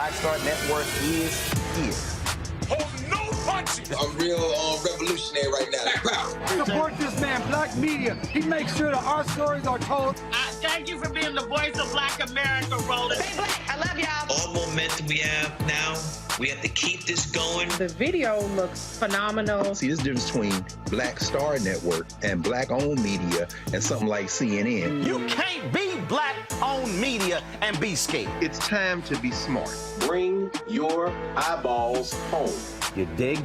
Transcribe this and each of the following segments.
Black Star Network is here. Hold no punches! I'm real revolutionary right now. Support this man, Black Media. He makes sure that our stories are told. Thank you for being the voice of Black America, Roland. Stay black. I love y'all. All momentum we have now, we have to keep this going. The video looks phenomenal. See, there's a difference between Black Star Network and Black-owned media and something like CNN. You can't be Black-owned media and be scared. It's time to be smart. Bring your eyeballs home. You dig?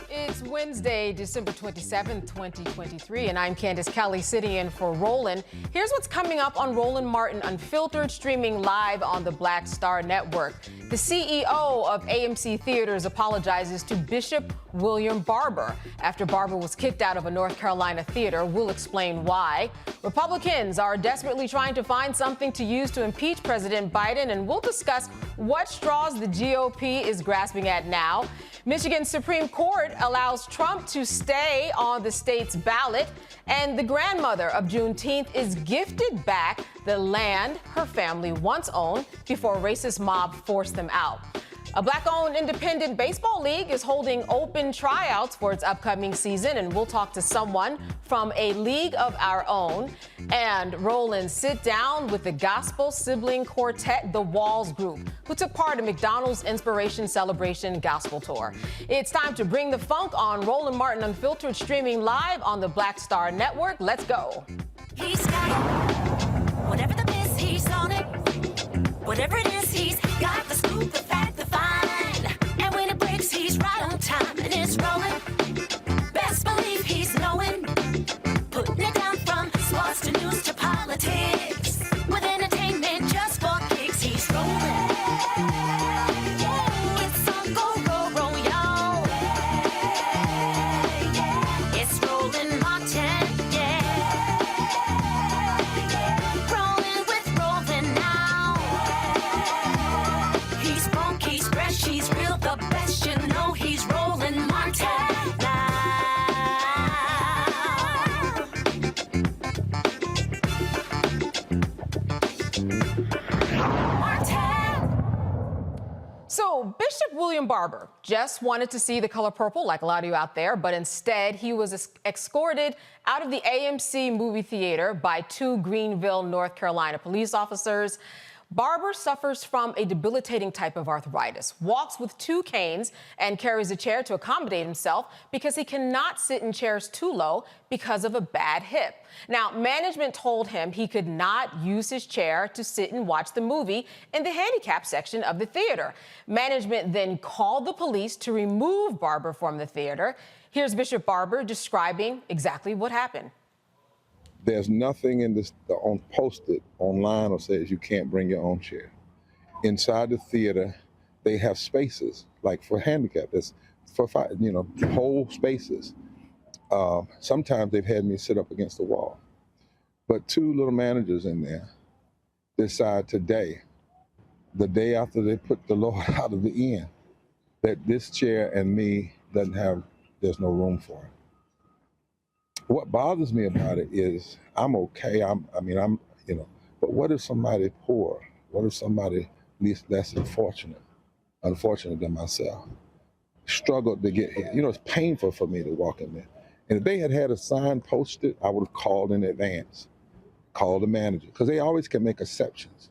It's Wednesday, December 27th, 2023, and I'm Candace Kelly sitting in for Roland. Here's what's coming up on Roland Martin Unfiltered, streaming live on the Black Star Network. The CEO of AMC Theaters apologizes to Bishop William Barber after Barber was kicked out of a North Carolina theater. We'll explain why. Republicans are desperately trying to find something to use to impeach President Biden, and we'll discuss what straws the GOP is grasping at now. Michigan's Supreme Court allows Trump to stay on the state's ballot, and the grandmother of Juneteenth is gifted back the land her family once owned before a racist mob forced them out. A Black-owned independent baseball league is holding open tryouts for its upcoming season, and we'll talk to someone from a league of our own. And Roland sit down with the gospel sibling quartet, the Walls Group, who took part in McDonald's Inspiration Celebration Gospel Tour. It's time to bring the funk on Roland Martin Unfiltered, streaming live on the Black Star Network. Let's go. He's got it. Whatever the miss, he's on it. Whatever it is, he's got the scoop, the fact, the find. And when it breaks, he's right on time and it's rolling. Best believe he's knowing. Putting it down from sports to news to politics. With entertainment just for kicks, he's rolling. It's on go, roll, y'all. It's Roland Martin, rolling with Roland now. He's funky, he's fresh, he's real, the best, you know he's Roland Martin now. So Bishop William Barber just wanted to see The Color Purple, like a lot of you out there, but instead he was escorted out of the AMC movie theater by two Greenville, North Carolina police officers. Barber suffers from a debilitating type of arthritis, walks with two canes, and carries a chair to accommodate himself because he cannot sit in chairs too low because of a bad hip. Now, management told him he could not use his chair to sit and watch the movie in the handicap section of the theater. Management then called the police to remove Barber from the theater. Here's Bishop Barber describing exactly what happened. There's nothing in this posted online or says you can't bring your own chair. Inside the theater, they have spaces like for handicap. That's for whole spaces. Sometimes they've had me sit up against the wall. But two little managers in there decide today, the day after they put the Lord out of the inn, that this chair and me there's no room for it. What bothers me about it is I'm okay. But what if somebody poor? What if somebody less unfortunate than myself, struggled to get here? It's painful for me to walk in there. And if they had a sign posted, I would have called in advance, called the manager, because they always can make exceptions.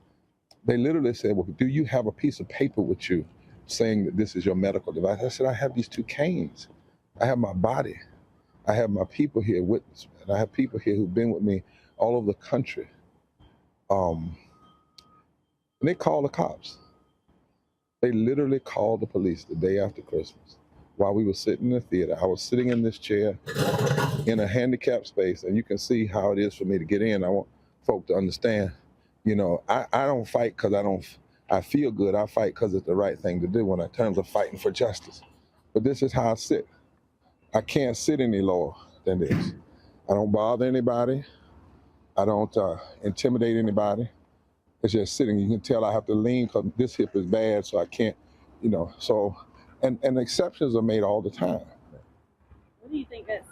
They literally said, well, do you have a piece of paper with you saying that this is your medical device? I said, I have these two canes. I have my body. I have my people here witness me, and I have people here who've been with me all over the country. And they called the cops. They literally called the police the day after Christmas while we were sitting in the theater. I was sitting in this chair in a handicapped space, and you can see how it is for me to get in. I want folk to understand, I don't fight because I feel good. I fight because it's the right thing to do in terms of fighting for justice. But this is how I sit. I can't sit any lower than this. I don't bother anybody. I don't intimidate anybody. It's just sitting. You can tell I have to lean because this hip is bad, so I can't, so, and exceptions are made all the time. What do you think this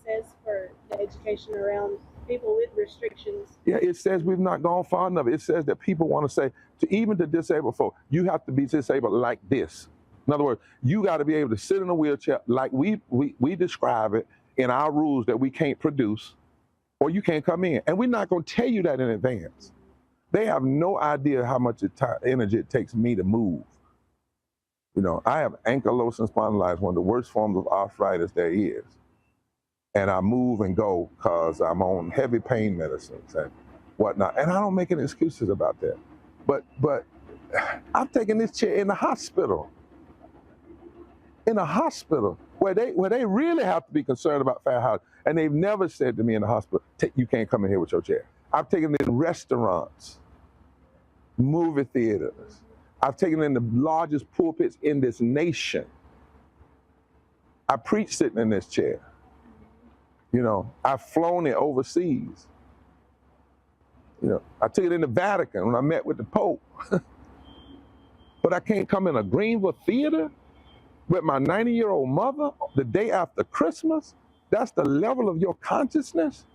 says for the education around people with restrictions? Yeah, it says we've not gone far enough. It says that people want to say, even to disabled folk, you have to be disabled like this. In other words, you got to be able to sit in a wheelchair like we describe it in our rules that we can't produce, or you can't come in. And we're not going to tell you that in advance. They have no idea how much energy it takes me to move. I have ankylosing spondylitis, one of the worst forms of arthritis there is. And I move and go because I'm on heavy pain medicines and whatnot. And I don't make any excuses about that. But I'm taking this chair in the hospital. In a hospital where they really have to be concerned about fair housing. And they've never said to me in the hospital, you can't come in here with your chair. I've taken it in restaurants, movie theaters. I've taken it in the largest pulpits in this nation. I preach sitting in this chair. I've flown it overseas. I took it in the Vatican when I met with the Pope. But I can't come in a Greenville theater with my 90-year-old mother the day after Christmas? That's the level of your consciousness?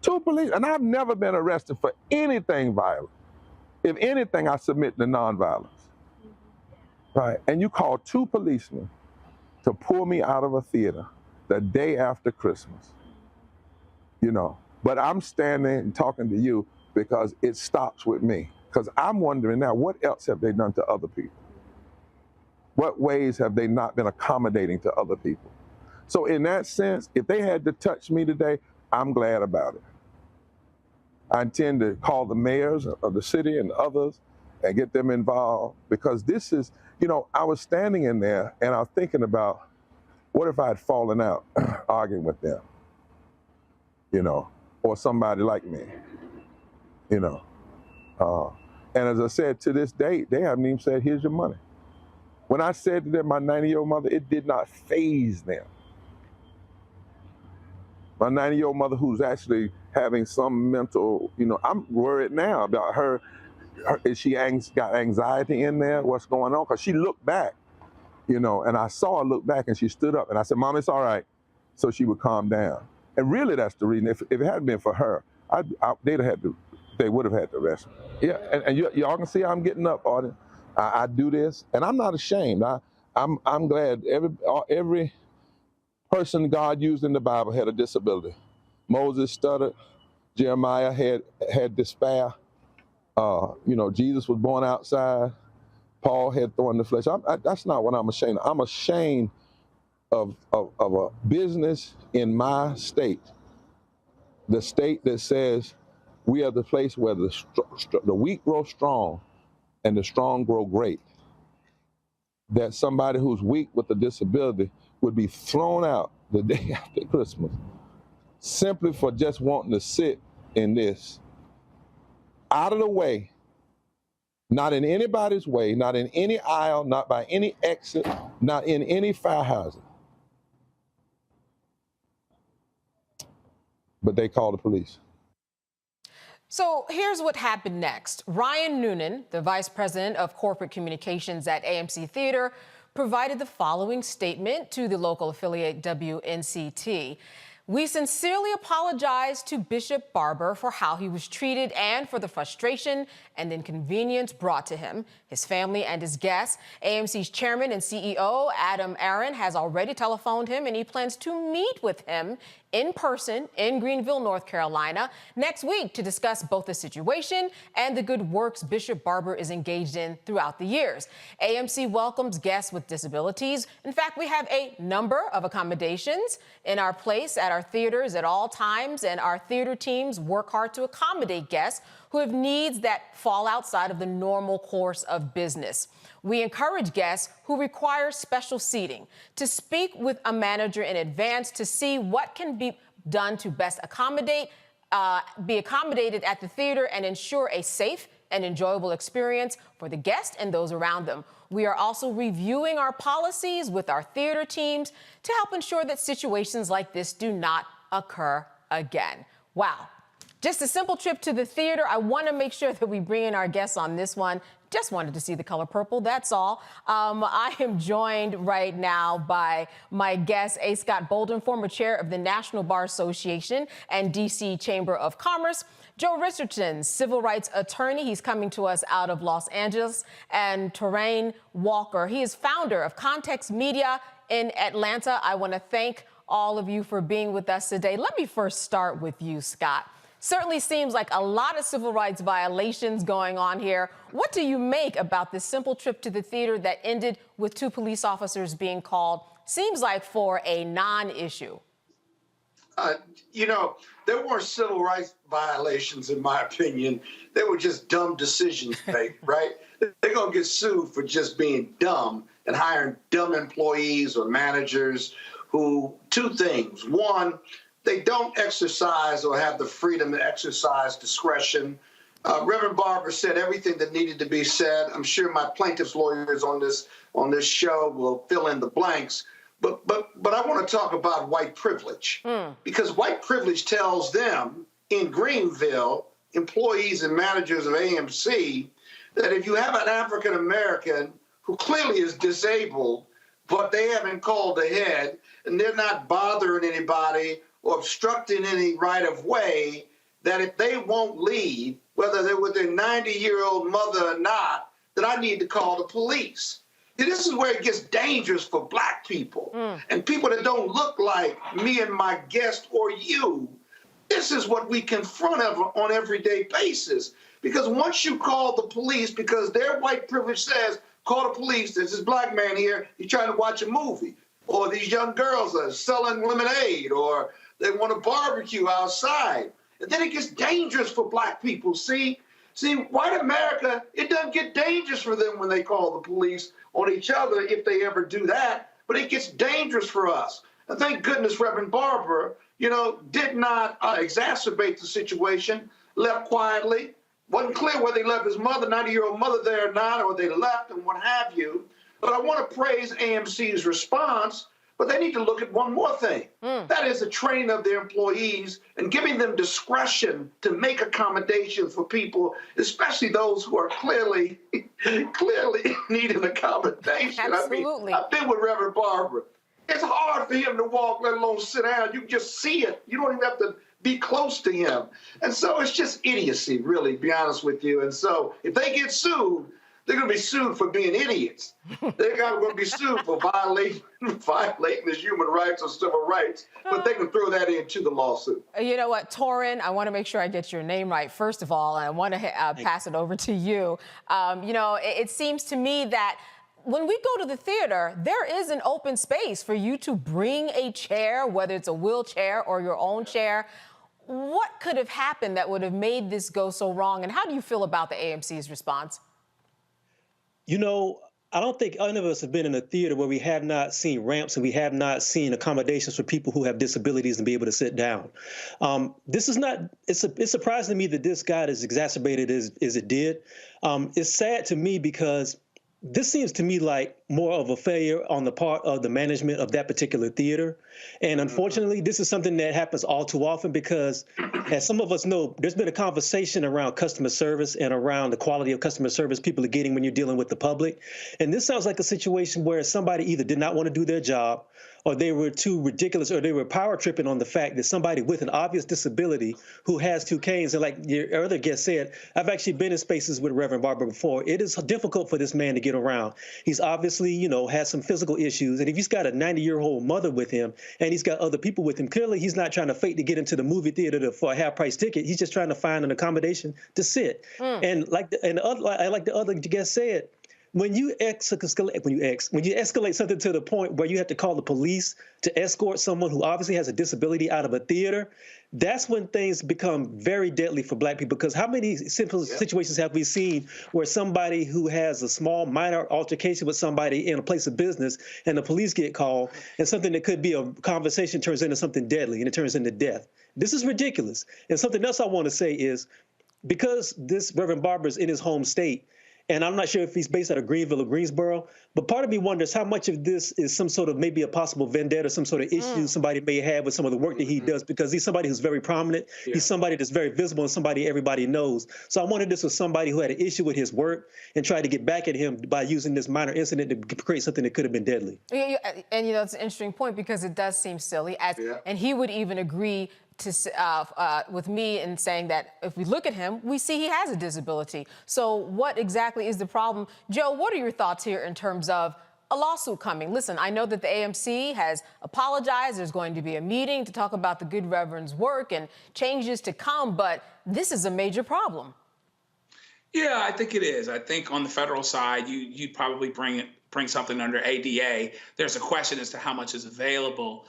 Two police, and I've never been arrested for anything violent. If anything, I submit to nonviolence. Right, and you call two policemen to pull me out of a theater the day after Christmas. But I'm standing and talking to you because it stops with me. Because I'm wondering now, what else have they done to other people? What ways have they not been accommodating to other people? So in that sense, if they had to touch me today, I'm glad about it. I intend to call the mayors of the city and others and get them involved, because this is, I was standing in there and I was thinking about, what if I had fallen out arguing with them, or somebody like me, and as I said, to this date, they haven't even said, here's your money. When I said to them, my 90-year-old mother, it did not faze them. My 90-year-old mother, who's actually having some mental, I'm worried now about her. Is she got anxiety in there? What's going on? Because she looked back, and I saw her look back, and she stood up, and I said, Mom, it's all right. So she would calm down. And really, that's the reason. If it hadn't been for her, they would have had to arrest me. Yeah, and y'all can see I'm getting up, audience. I do this, and I'm not ashamed. I'm glad every person God used in the Bible had a disability. Moses stuttered. Jeremiah had despair. Jesus was born outside. Paul had thorn in the flesh. That's not what I'm ashamed of. I'm ashamed of a business in my state, the state that says we are the place where the weak grow strong and the strong grow great. That somebody who's weak with a disability would be thrown out the day after Christmas simply for just wanting to sit in this. Out of the way, not in anybody's way, not in any aisle, not by any exit, not in any fire hazard. But they call the police. So here's what happened next. Ryan Noonan, the vice president of corporate communications at AMC Theater, provided the following statement to the local affiliate WNCT. We sincerely apologize to Bishop Barber for how he was treated and for the frustration and inconvenience brought to him, his family, and his guests. AMC's chairman and CEO, Adam Aron, has already telephoned him, and he plans to meet with him in person in Greenville, North Carolina, next week to discuss both the situation and the good works Bishop Barber is engaged in throughout the years. AMC welcomes guests with disabilities. In fact, we have a number of accommodations in our place at our theaters at all times, and our theater teams work hard to accommodate guests who have needs that fall outside of the normal course of business. We encourage guests who require special seating to speak with a manager in advance to see what can be done to best be accommodated at the theater and ensure a safe and enjoyable experience for the guests and those around them. We are also reviewing our policies with our theater teams to help ensure that situations like this do not occur again. Wow. Just a simple trip to the theater. I want to make sure that we bring in our guests on this one. Just wanted to see the color purple, that's all. I am joined right now by my guest, A. Scott Bolden, former chair of the National Bar Association and D.C. Chamber of Commerce. Joe Richardson, civil rights attorney. He's coming to us out of Los Angeles. And Terrain Walker. He is founder of Context Media in Atlanta. I want to thank all of you for being with us today. Let me first start with you, Scott. Certainly seems like a lot of civil rights violations going on here. What do you make about this simple trip to the theater that ended with 2 police officers being called, seems like for a non-issue? You know, there weren't civil rights violations, in my opinion. They were just dumb decisions made, right? They're going to get sued for just being dumb and hiring dumb employees or managers who, 2 things. One, they don't exercise or have the freedom to exercise discretion. Reverend Barber said everything that needed to be said. I'm sure my plaintiff's lawyers on this show will fill in the blanks. But I want to talk about white privilege, because white privilege tells them in Greenville, employees and managers of AMC, that if you have an African American who clearly is disabled, but they haven't called ahead and they're not bothering anybody or obstructing any right of way, that if they won't leave, whether they're with their 90-year-old mother or not, that I need to call the police. This is where it gets dangerous for black people and people that don't look like me and my guest or you. This is what we confront on an everyday basis. Because once you call the police, because their white privilege says, call the police, there's this black man here, he's trying to watch a movie. Or these young girls are selling lemonade, or they want to barbecue outside. And then it gets dangerous for black people. See, white America, it doesn't get dangerous for them when they call the police on each other, if they ever do that, but it gets dangerous for us. And thank goodness Reverend Barber, did not exacerbate the situation, left quietly. Wasn't clear whether he left his mother, 90-year-old mother there or not, or they left and what have you. But I want to praise AMC's response, but they need to look at one more thing. That is the training of their employees and giving them discretion to make accommodations for people, especially those who are clearly needing accommodation. Absolutely. I've been with Reverend Barber. It's hard for him to walk, let alone sit down. You can just see it. You don't even have to be close to him. And so it's just idiocy, really, to be honest with you. And so if they get sued, they're going to be sued for being idiots. They're going to be sued for violating the human rights or civil rights, but they can throw that into the lawsuit. You know what, Torin, I want to make sure I get your name right, first of all, and I want to pass it over to you. It seems to me that when we go to the theater, there is an open space for you to bring a chair, whether it's a wheelchair or your own chair. What could have happened that would have made this go so wrong, and how do you feel about the AMC's response? I don't think any of us have been in a theater where we have not seen ramps and we have not seen accommodations for people who have disabilities and be able to sit down. This is not, it's surprising to me that this got as exacerbated as it did. It's sad to me because this seems to me like more of a failure on the part of the management of that particular theater. And unfortunately, this is something that happens all too often because, as some of us know, there's been a conversation around customer service and around the quality of customer service people are getting when you're dealing with the public. And this sounds like a situation where somebody either did not want to do their job, or they were too ridiculous, or they were power tripping on the fact that somebody with an obvious disability who has 2 canes, and like your other guest said, I've actually been in spaces with Reverend Barber before. It is difficult for this man to get around. He's obviously, has some physical issues. And if he's got a 90-year-old mother with him and he's got other people with him, clearly he's not trying to fake to get into the movie theater for a half-price ticket. He's just trying to find an accommodation to sit. And like the other guest said, when you escalate something to the point where you have to call the police to escort someone who obviously has a disability out of a theater, that's when things become very deadly for black people. Because how many simple situations have we seen where somebody who has a small minor altercation with somebody in a place of business and the police get called and something that could be a conversation turns into something deadly and it turns into death? This is ridiculous. And something else I want to say is, because this Reverend Barber is in his home state, And I'm not sure if he's based out of Greenville or Greensboro, but part of me wonders how much of this is some sort of maybe a possible vendetta, some sort of issue somebody may have with some of the work that he does, because he's somebody who's very prominent. Yeah. He's somebody that's very visible and somebody everybody knows. So I wondered this was somebody who had an issue with his work and tried to get back at him by using this minor incident to create something that could have been deadly. And, it's an interesting point because it does seem silly. And he would even agree with me in saying that if we look at him, we see he has a disability. So what exactly is the problem? Joe, what are your thoughts here in terms of a lawsuit coming? Listen, I know that the AMC has apologized. There's going to be a meeting to talk about the good Reverend's work and changes to come, but this is a major problem. Yeah, I think it is. I think on the federal side, you'd probably bring something under ADA. There's a question as to how much is available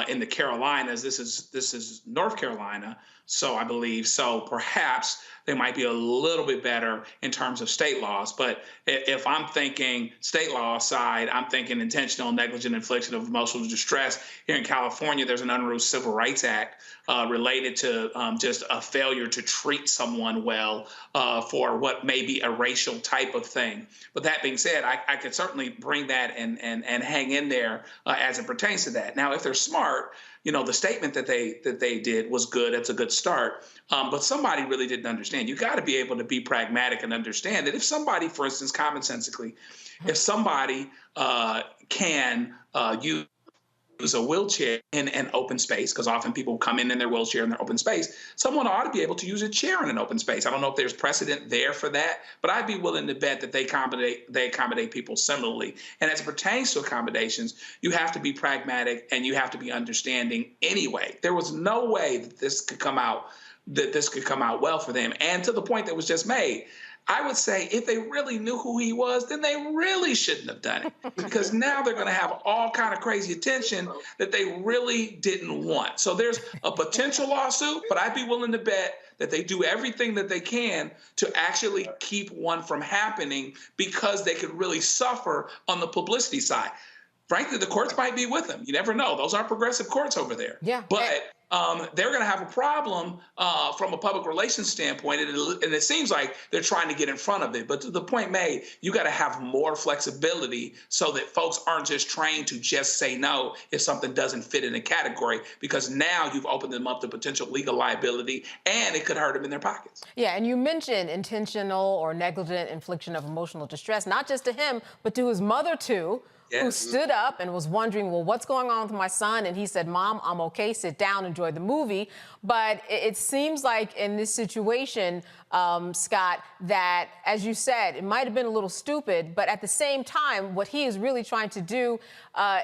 in the Carolinas. This is North Carolina, so I believe. So perhaps they might be a little bit better in terms of state laws. But if I'm thinking state law side, I'm thinking intentional negligent infliction of emotional distress. Here in California, there's an unruly Civil Rights Act related to just a failure to treat someone well for what may be a racial type of thing. But that being said, I could certainly bring that and hang in there as it pertains to that. Now, if they're smart, the statement that they did was good. It's a good start. But somebody really didn't understand. You got to be able to be pragmatic and understand that if somebody, for instance, commonsensically, if somebody can use a wheelchair in an open space, because often people come in their wheelchair in their open space, someone ought to be able to use a chair in an open space. I don't know if there's precedent there for that, but I'd be willing to bet that they accommodate people similarly. And as it pertains to accommodations, you have to be pragmatic and you have to be understanding anyway. There was no way that this could come out well for them. And to the point that was just made, I would say if they really knew who he was, then they really shouldn't have done it, because now they're going to have all kind of crazy attention that they really didn't want. So there's a potential lawsuit, but I'd be willing to bet that they do everything that they can to actually keep one from happening, because they could really suffer on the publicity side. Frankly, the courts might be with them. You never know. Those are progressive courts over there. Yeah. But they're going to have a problem from a public relations standpoint, and it seems like they're trying to get in front of it. But to the point made, you got to have more flexibility so that folks aren't just trained to just say no if something doesn't fit in a category, because now you've opened them up to potential legal liability, and it could hurt them in their pockets. Yeah, and you mentioned intentional or negligent infliction of emotional distress, not just to him, but to his mother too. Yes. Who stood up and was wondering, well, what's going on with my son? And he said, Mom, I'm okay. Sit down, enjoy the movie. But it seems like in this situation, Scott, that, as you said, it might have been a little stupid, but at the same time, what he is really trying to do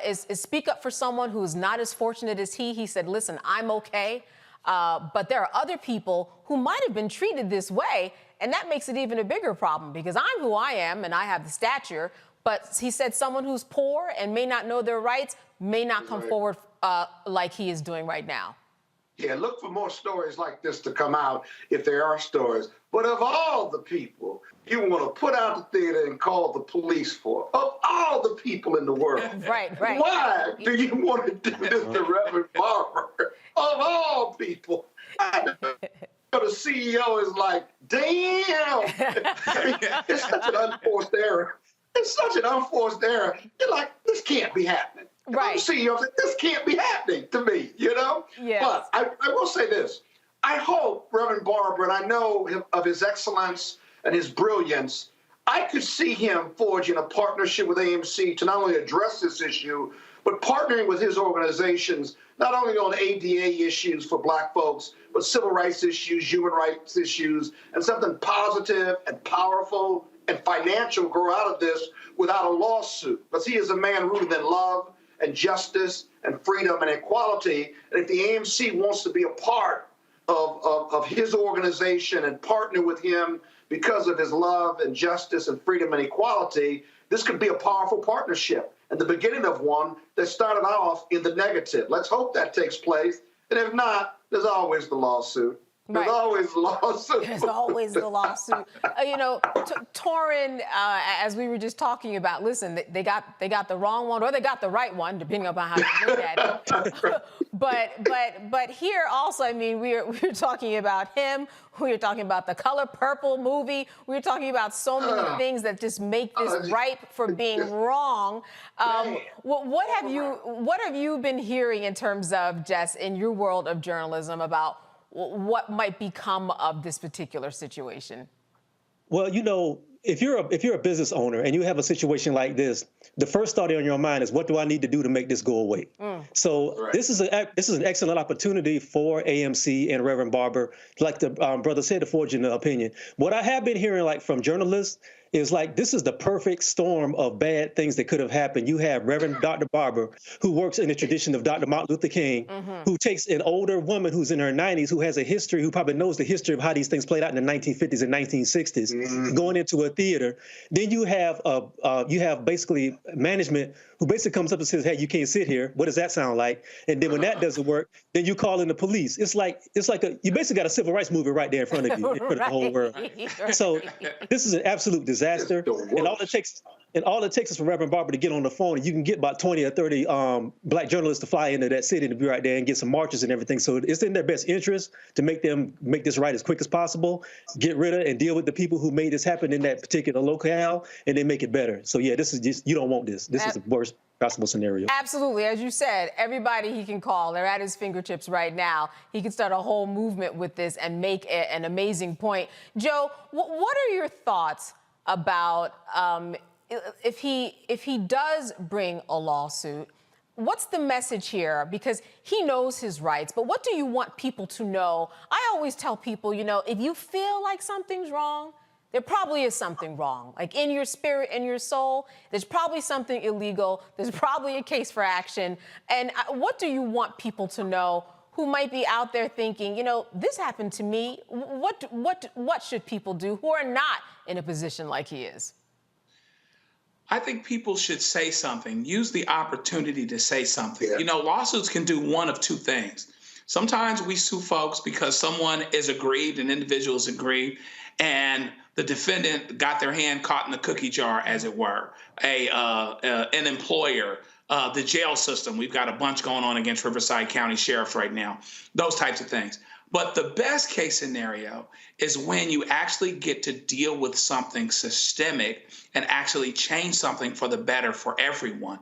is speak up for someone who is not as fortunate as he. He said, listen, I'm okay. But there are other people who might have been treated this way. And that makes it even a bigger problem, because I'm who I am and I have the stature. But he said someone who's poor and may not know their rights may not come forward like he is doing right now. Yeah, look for more stories like this to come out if there are stories. But of all the people you want to put out the theater and call the police for, of all the people in the world, right. Why do you want to do this to Reverend Barber? Of all people. The CEO is like, damn. It's such an unforced error. It's such an unforced error. You're like, this can't be happening. Right. I'm CEO, this can't be happening to me, Yes. But I will say this. I hope Reverend Barber, and I know of his excellence and his brilliance, I could see him forging a partnership with AMC to not only address this issue, but partnering with his organizations, not only on ADA issues for Black folks, but civil rights issues, human rights issues, and something positive and powerful and financial grow out of this without a lawsuit. Because he is a man rooted in love and justice and freedom and equality. And if the AMC wants to be a part of his organization and partner with him because of his love and justice and freedom and equality, this could be a powerful partnership and the beginning of one that started off in the negative. Let's hope that takes place. And if not, there's always the lawsuit. There's always the lawsuit. There's always the lawsuit. Torrin, as we were just talking about, listen, they got the wrong one, or they got the right one, depending upon how you look at it. But here also, I mean, we're talking about him. We're talking about the Color Purple movie. We're talking about so many things that just make this ripe for being wrong. What have you been hearing in terms of, Jess, in your world of journalism about what might become of this particular situation? Well, you know, if you're a business owner and you have a situation like this, the first thought on your mind is, what do I need to do to make this go away? So this is an excellent opportunity for AMC and Reverend Barber, like the brother said, to forge an opinion. What I have been hearing, like, from journalists is like, this is the perfect storm of bad things that could have happened. You have Reverend Dr. Barber, who works in the tradition of Dr. Martin Luther King, who takes an older woman who's in her 90s, who has a history, who probably knows the history of how these things played out in the 1950s and 1960s, going into a theater. Then you have basically management who basically comes up and says, hey, you can't sit here. What does that sound like? And then when that doesn't work, then you call in the police. It's like you basically got a civil rights movement right there in front of you, in front of the whole world. So this is an absolute disaster. And all it takes is for Reverend Barber to get on the phone, and you can get about 20 or 30 black journalists to fly into that city to be right there and get some marches and everything. So it's in their best interest to make this right as quick as possible, get rid of and deal with the people who made this happen in that particular locale, and then make it better. So yeah, this is just, you don't want this. This is the worst possible scenario. Absolutely. As you said, everybody he can call, they're at his fingertips right now. He can start a whole movement with this and make an amazing point. Joe, what are your thoughts about if he does bring a lawsuit? What's the message here? Because he knows his rights, but what do you want people to know? I always tell people, you know, if you feel like something's wrong, there probably is something wrong. Like, in your spirit, in your soul, there's probably something illegal. There's probably a case for action. And what do you want people to know who might be out there thinking, you know, this happened to me? What should people do who are not in a position like he is? I think people should say something, use the opportunity to say something. Yeah. You know, lawsuits can do one of two things. Sometimes we sue folks because someone is aggrieved, an individual is aggrieved, and the defendant got their hand caught in the cookie jar, as it were. An employer, the jail system. We've got a bunch going on against Riverside County Sheriff right now. Those types of things. But the best case scenario is when you actually get to deal with something systemic and actually change something for the better for everyone.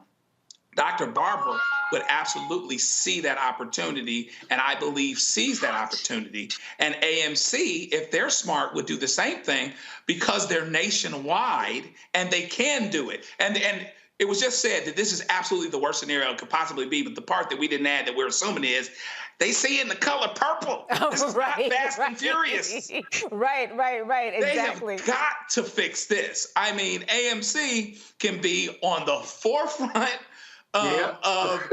Dr. Barber would absolutely see that opportunity, and I believe sees that opportunity. And AMC, if they're smart, would do the same thing because they're nationwide and they can do it. And it was just said that this is absolutely the worst scenario it could possibly be, but the part that we didn't add that we're assuming is they see it in the color purple. This is not Fast and Furious. Right, exactly. They have got to fix this. I mean, AMC can be on the forefront of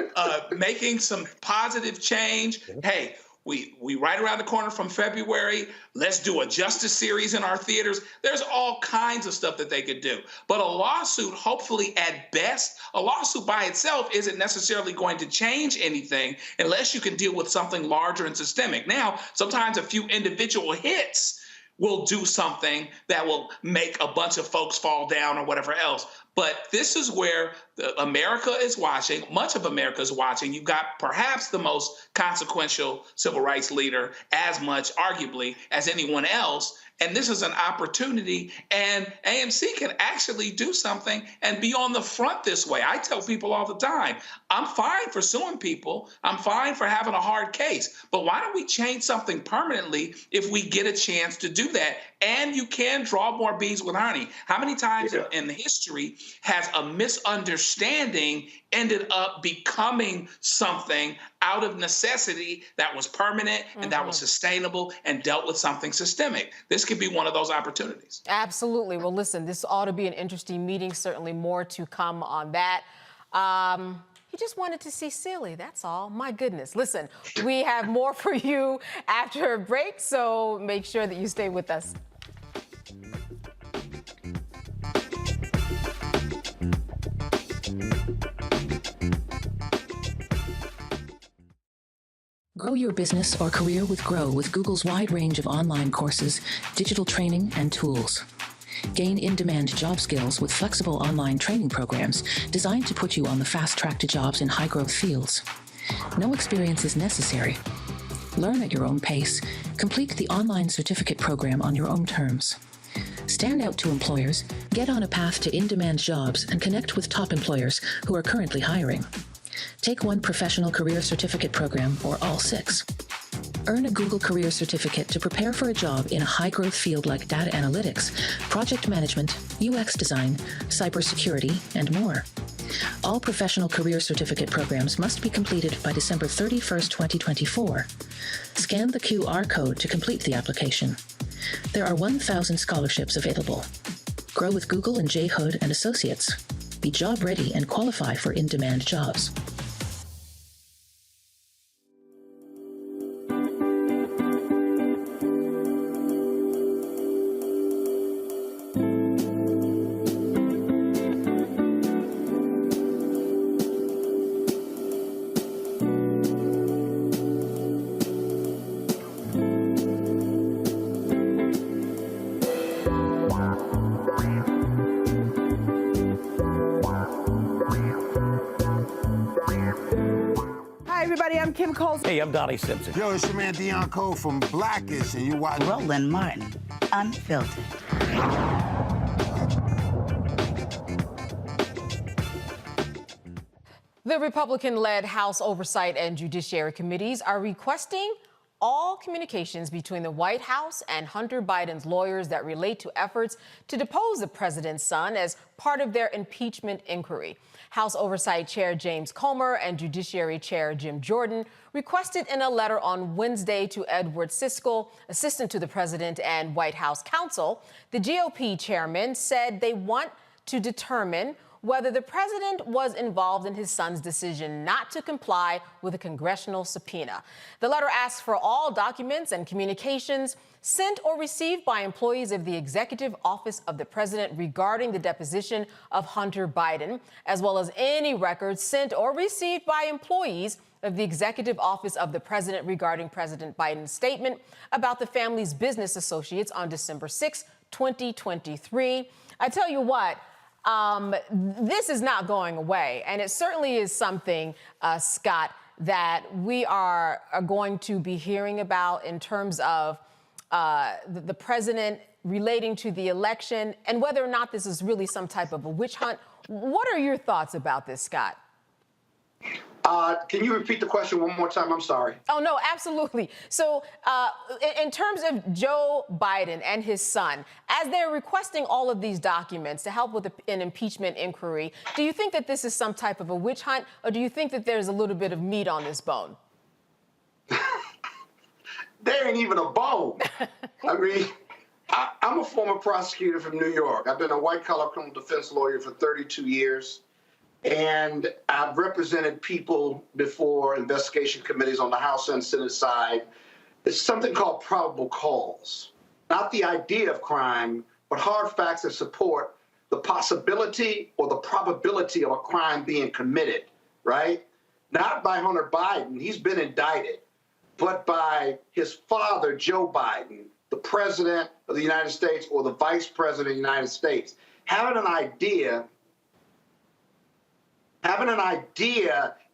making some positive change. Hey, we right around the corner from February. Let's do a justice series in our theaters. There's all kinds of stuff that they could do. But a lawsuit, hopefully at best, a lawsuit by itself isn't necessarily going to change anything unless you can deal with something larger and systemic. Now, sometimes a few individual hits will do something that will make a bunch of folks fall down or whatever else. But this is where America is watching. Much of America is watching. You've got perhaps the most consequential civil rights leader, as much, arguably, as anyone else. And this is an opportunity, and AMC can actually do something and be on the front this way. I tell people all the time, I'm fine for suing people. I'm fine for having a hard case. But why don't we change something permanently if we get a chance to do that? And you can draw more bees with honey. How many times in history has a misunderstanding ended up becoming something out of necessity that was permanent and that was sustainable and dealt with something systemic? This could be one of those opportunities. Absolutely. Well, listen, this ought to be an interesting meeting. Certainly more to come on that. He just wanted to see silly, that's all. My goodness. Listen, we have more for you after a break, so make sure that you stay with us. Grow your business or career with Grow with Google's wide range of online courses, digital training, and tools. Gain in-demand job skills with flexible online training programs designed to put you on the fast track to jobs in high-growth fields. No experience is necessary. Learn at your own pace. Complete the online certificate program on your own terms. Stand out to employers, get on a path to in-demand jobs, and connect with top employers who are currently hiring. Take one professional career certificate program or all 6. Earn a Google Career Certificate to prepare for a job in a high-growth field like data analytics, project management, UX design, cybersecurity, and more. All professional career certificate programs must be completed by December 31st, 2024. Scan the QR code to complete the application. There are 1,000 scholarships available. Grow with Google and J. Hood and Associates. Be job ready and qualify for in-demand jobs. Hey, I'm Donnie Simpson. Yo, it's your man Deion Cole from Blackish, and you watch Roland Martin, Unfiltered. The Republican-led House Oversight and Judiciary Committees are requesting all communications between the White House and Hunter Biden's lawyers that relate to efforts to depose the president's son as part of their impeachment inquiry. House Oversight Chair James Comer and Judiciary Chair Jim Jordan requested in a letter on Wednesday to Edward Siskel, assistant to the president and White House counsel. The GOP chairman said they want to determine whether the president was involved in his son's decision not to comply with a congressional subpoena. The letter asks for all documents and communications sent or received by employees of the Executive Office of the President regarding the deposition of Hunter Biden, as well as any records sent or received by employees of the Executive Office of the President regarding President Biden's statement about the family's business associates on December 6, 2023. I tell you what, this is not going away, and it certainly is something, Scott, that we are going to be hearing about in terms of the president relating to the election and whether or not this is really some type of a witch hunt. What are your thoughts about this, Scott? Can you repeat the question one more time? I'm sorry. Oh, no, absolutely. So in terms of Joe Biden and his son, as they're requesting all of these documents to help with an impeachment inquiry, do you think that this is some type of a witch hunt, or do you think that there's a little bit of meat on this bone? There ain't even a bone. I mean, I'm a former prosecutor from New York. I've been a white-collar criminal defense lawyer for 32 years. And I've represented people before investigation committees on the House and Senate side. It's something called probable cause, not the idea of crime, but hard facts that support the possibility or the probability of a crime being committed, right? Not by Hunter Biden, he's been indicted, but by his father, Joe Biden, the president of the United States or the vice president of the United States, having an idea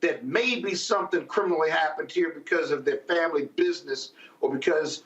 that maybe something criminally happened here because of their family business or because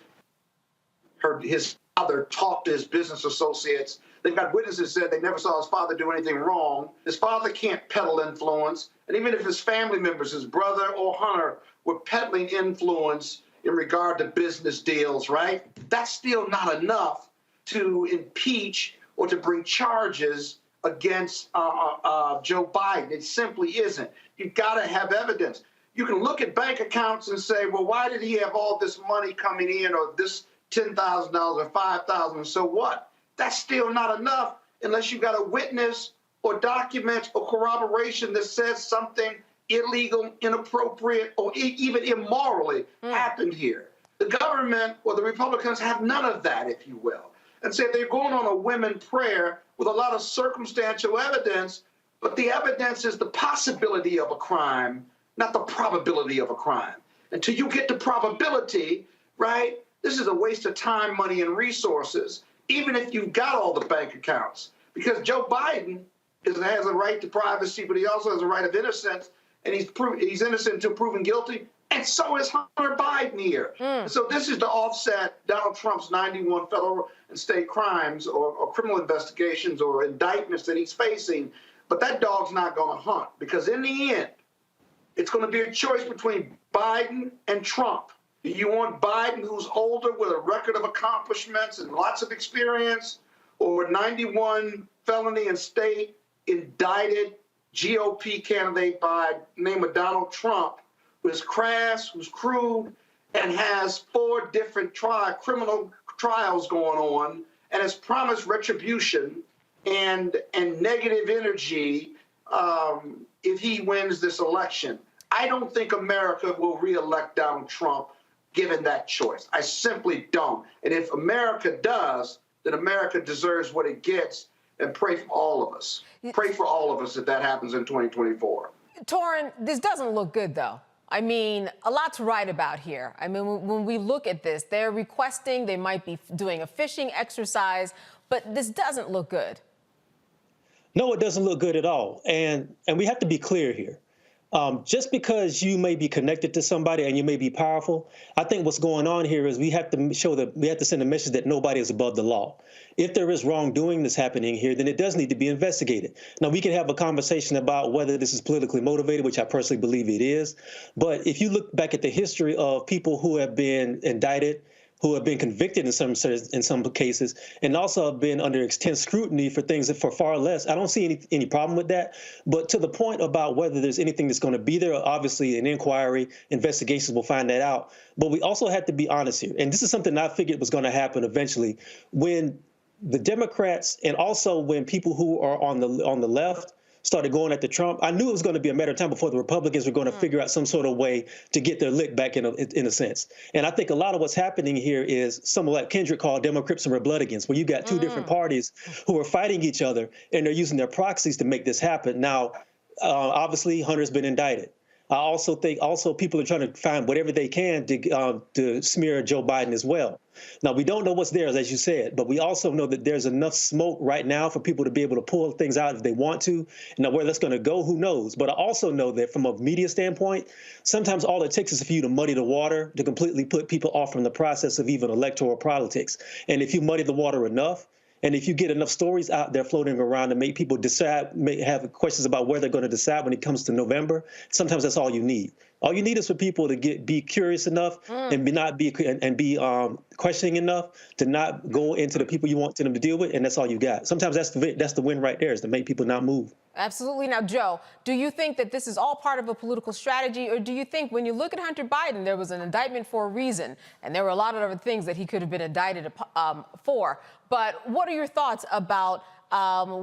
his father talked to his business associates. They've got witnesses that said they never saw his father do anything wrong. His father can't peddle influence. And even if his family members, his brother or Hunter, were peddling influence in regard to business deals, right? That's still not enough to impeach or to bring charges against Joe Biden. It simply isn't. You've got to have evidence. You can look at bank accounts and say, well, why did he have all this money coming in, or this $10,000 or $5,000, so what? That's still not enough unless you've got a witness or document or corroboration that says something illegal, inappropriate, or even immorally happened here. The government or the Republicans have none of that, if you will. And say they're going on a women prayer with a lot of circumstantial evidence, but the evidence is the possibility of a crime, not the probability of a crime. Until you get to probability, right, this is a waste of time, money, and resources, even if you've got all the bank accounts. Because Joe Biden has a right to privacy, but he also has a right of innocence, and he's innocent until proven guilty. And so is Hunter Biden here. So this is to offset Donald Trump's 91 federal and state crimes or criminal investigations or indictments that he's facing. But that dog's not going to hunt, because in the end, it's going to be a choice between Biden and Trump. Do you want Biden, who's older with a record of accomplishments and lots of experience, or 91 felony and state indicted GOP candidate by the name of Donald Trump, who is crass, who's crude, and has 4 different criminal trials going on, and has promised retribution and negative energy if he wins this election? I don't think America will reelect Donald Trump given that choice. I simply don't. And if America does, then America deserves what it gets, and pray for all of us. Pray for all of us if that happens in 2024. Torrin, this doesn't look good, though. I mean, a lot to write about here. I mean, when we look at this, they're requesting, they might be doing a fishing exercise, but this doesn't look good. No, it doesn't look good at all. And we have to be clear here. Just because you may be connected to somebody and you may be powerful, I think what's going on here is we have to send a message that nobody is above the law. If there is wrongdoing that's happening here, then it does need to be investigated. Now, we can have a conversation about whether this is politically motivated, which I personally believe it is. But if you look back at the history of people who have been indicted, who have been convicted in some cases, and also have been under intense scrutiny for things that for far less, I don't see any problem with that. But to the point about whether there's anything that's going to be there, obviously an inquiry, investigations will find that out. But we also have to be honest here, and this is something I figured was going to happen eventually, when the Democrats and also when people who are on the left started going at the Trump, I knew it was going to be a matter of time before the Republicans were going to figure out some sort of way to get their lick back in a sense. And I think a lot of what's happening here is something like Kendrick called Democrats and Republicans, where you got 2 different parties who are fighting each other, and they're using their proxies to make this happen. Now, obviously, Hunter's been indicted. I also think people are trying to find whatever they can to smear Joe Biden as well. Now, we don't know what's there, as you said, but we also know that there's enough smoke right now for people to be able to pull things out if they want to. Now, where that's going to go, who knows? But I also know that from a media standpoint, sometimes all it takes is for you to muddy the water to completely put people off from the process of even electoral politics. And if you muddy the water enough, and if you get enough stories out there floating around to make people decide, have questions about where they're going to decide when it comes to November, sometimes that's all you need. All you need is for people to be curious enough and be questioning enough to not go into the people you want them to deal with, and that's all you got. Sometimes that's the win right there, is to make people not move. Absolutely. Now, Joe, do you think that this is all part of a political strategy, or do you think when you look at Hunter Biden, there was an indictment for a reason, and there were a lot of other things that he could have been indicted for? But what are your thoughts about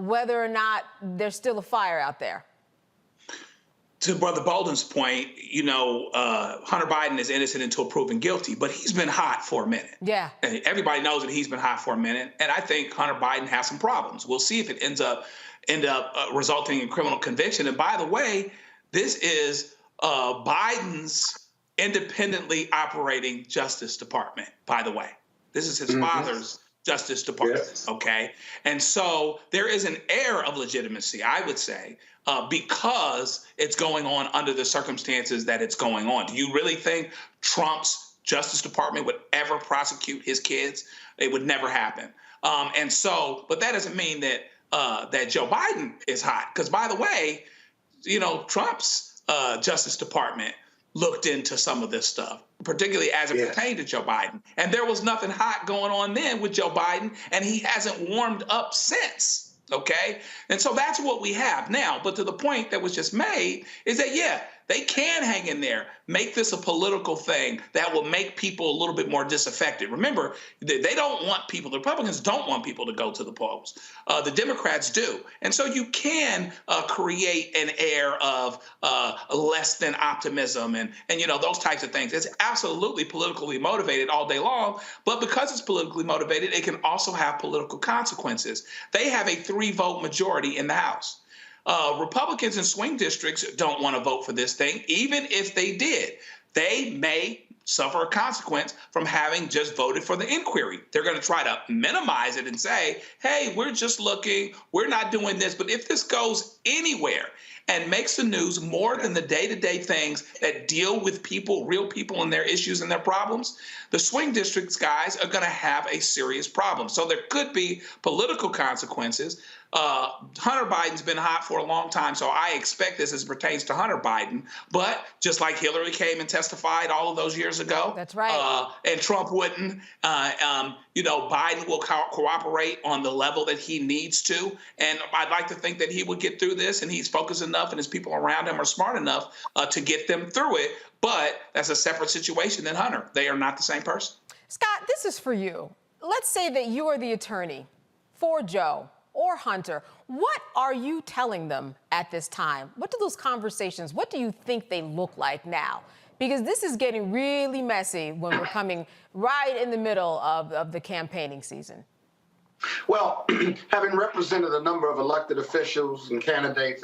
whether or not there's still a fire out there? To Brother Bolden's point, Hunter Biden is innocent until proven guilty, but he's been hot for a minute. Yeah. And everybody knows that he's been hot for a minute, and I think Hunter Biden has some problems. We'll see if it ends up resulting in criminal conviction. And by the way, this is Biden's independently operating Justice Department, by the way. This is his father's Justice Department, okay? And so there is an air of legitimacy, I would say, because it's going on under the circumstances that it's going on. Do you really think Trump's Justice Department would ever prosecute his kids? It would never happen. But that doesn't mean that that Joe Biden is hot. Because, by the way, Trump's Justice Department looked into some of this stuff, particularly as it pertained to Joe Biden. And there was nothing hot going on then with Joe Biden, and he hasn't warmed up since, okay? And so that's what we have now. But to the point that was just made is that, they can hang in there, make this a political thing that will make people a little bit more disaffected. Remember, they don't want people, the Republicans don't want people to go to the polls. The Democrats do. And so you can create an air of less than optimism and those types of things. It's absolutely politically motivated all day long, but because it's politically motivated, it can also have political consequences. They have a 3-vote majority in the House. Republicans in swing districts don't want to vote for this thing. Even if they did, they may suffer a consequence from having just voted for the inquiry. They're going to try to minimize it and say, hey, we're just looking, we're not doing this. But if this goes anywhere and makes the news more than the day-to-day things that deal with people, real people and their issues and their problems, the swing districts guys are going to have a serious problem. So there could be political consequences. Hunter Biden's been hot for a long time, so I expect this as it pertains to Hunter Biden. But just like Hillary came and testified all of those years ago, that's right, and Trump wouldn't, Biden will cooperate on the level that he needs to. And I'd like to think that he would get through this, and he's focused enough, and his people around him are smart enough to get them through it. But that's a separate situation than Hunter. They are not the same person. Scott, this is for you. Let's say that you are the attorney for Joe or Hunter. What are you telling them at this time? What do those conversations, what do you think they look like now? Because this is getting really messy when we're coming right in the middle of the campaigning season. Well, having represented a number of elected officials and candidates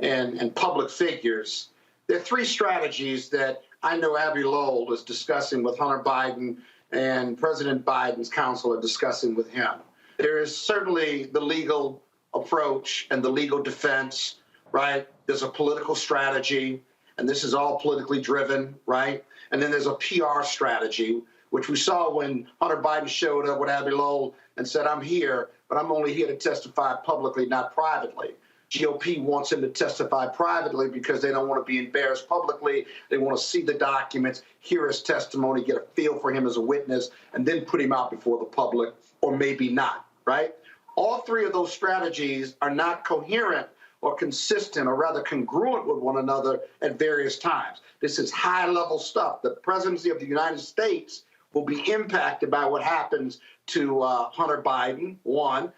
and public figures, there are three strategies that I know Abby Lowell is discussing with Hunter Biden and President Biden's counsel are discussing with him. There is certainly the legal approach and the legal defense, right? There's a political strategy, and this is all politically driven, right? And then there's a PR strategy, which we saw when Hunter Biden showed up with Abby Lowell and said, I'm here, but I'm only here to testify publicly, not privately. GOP wants him to testify privately because they don't want to be embarrassed publicly. They want to see the documents, hear his testimony, get a feel for him as a witness, and then put him out before the public, or maybe not. Right? All three of those strategies are not coherent or consistent or rather congruent with one another at various times. This is high-level stuff. The presidency of the United States will be impacted by what happens to Hunter Biden, one.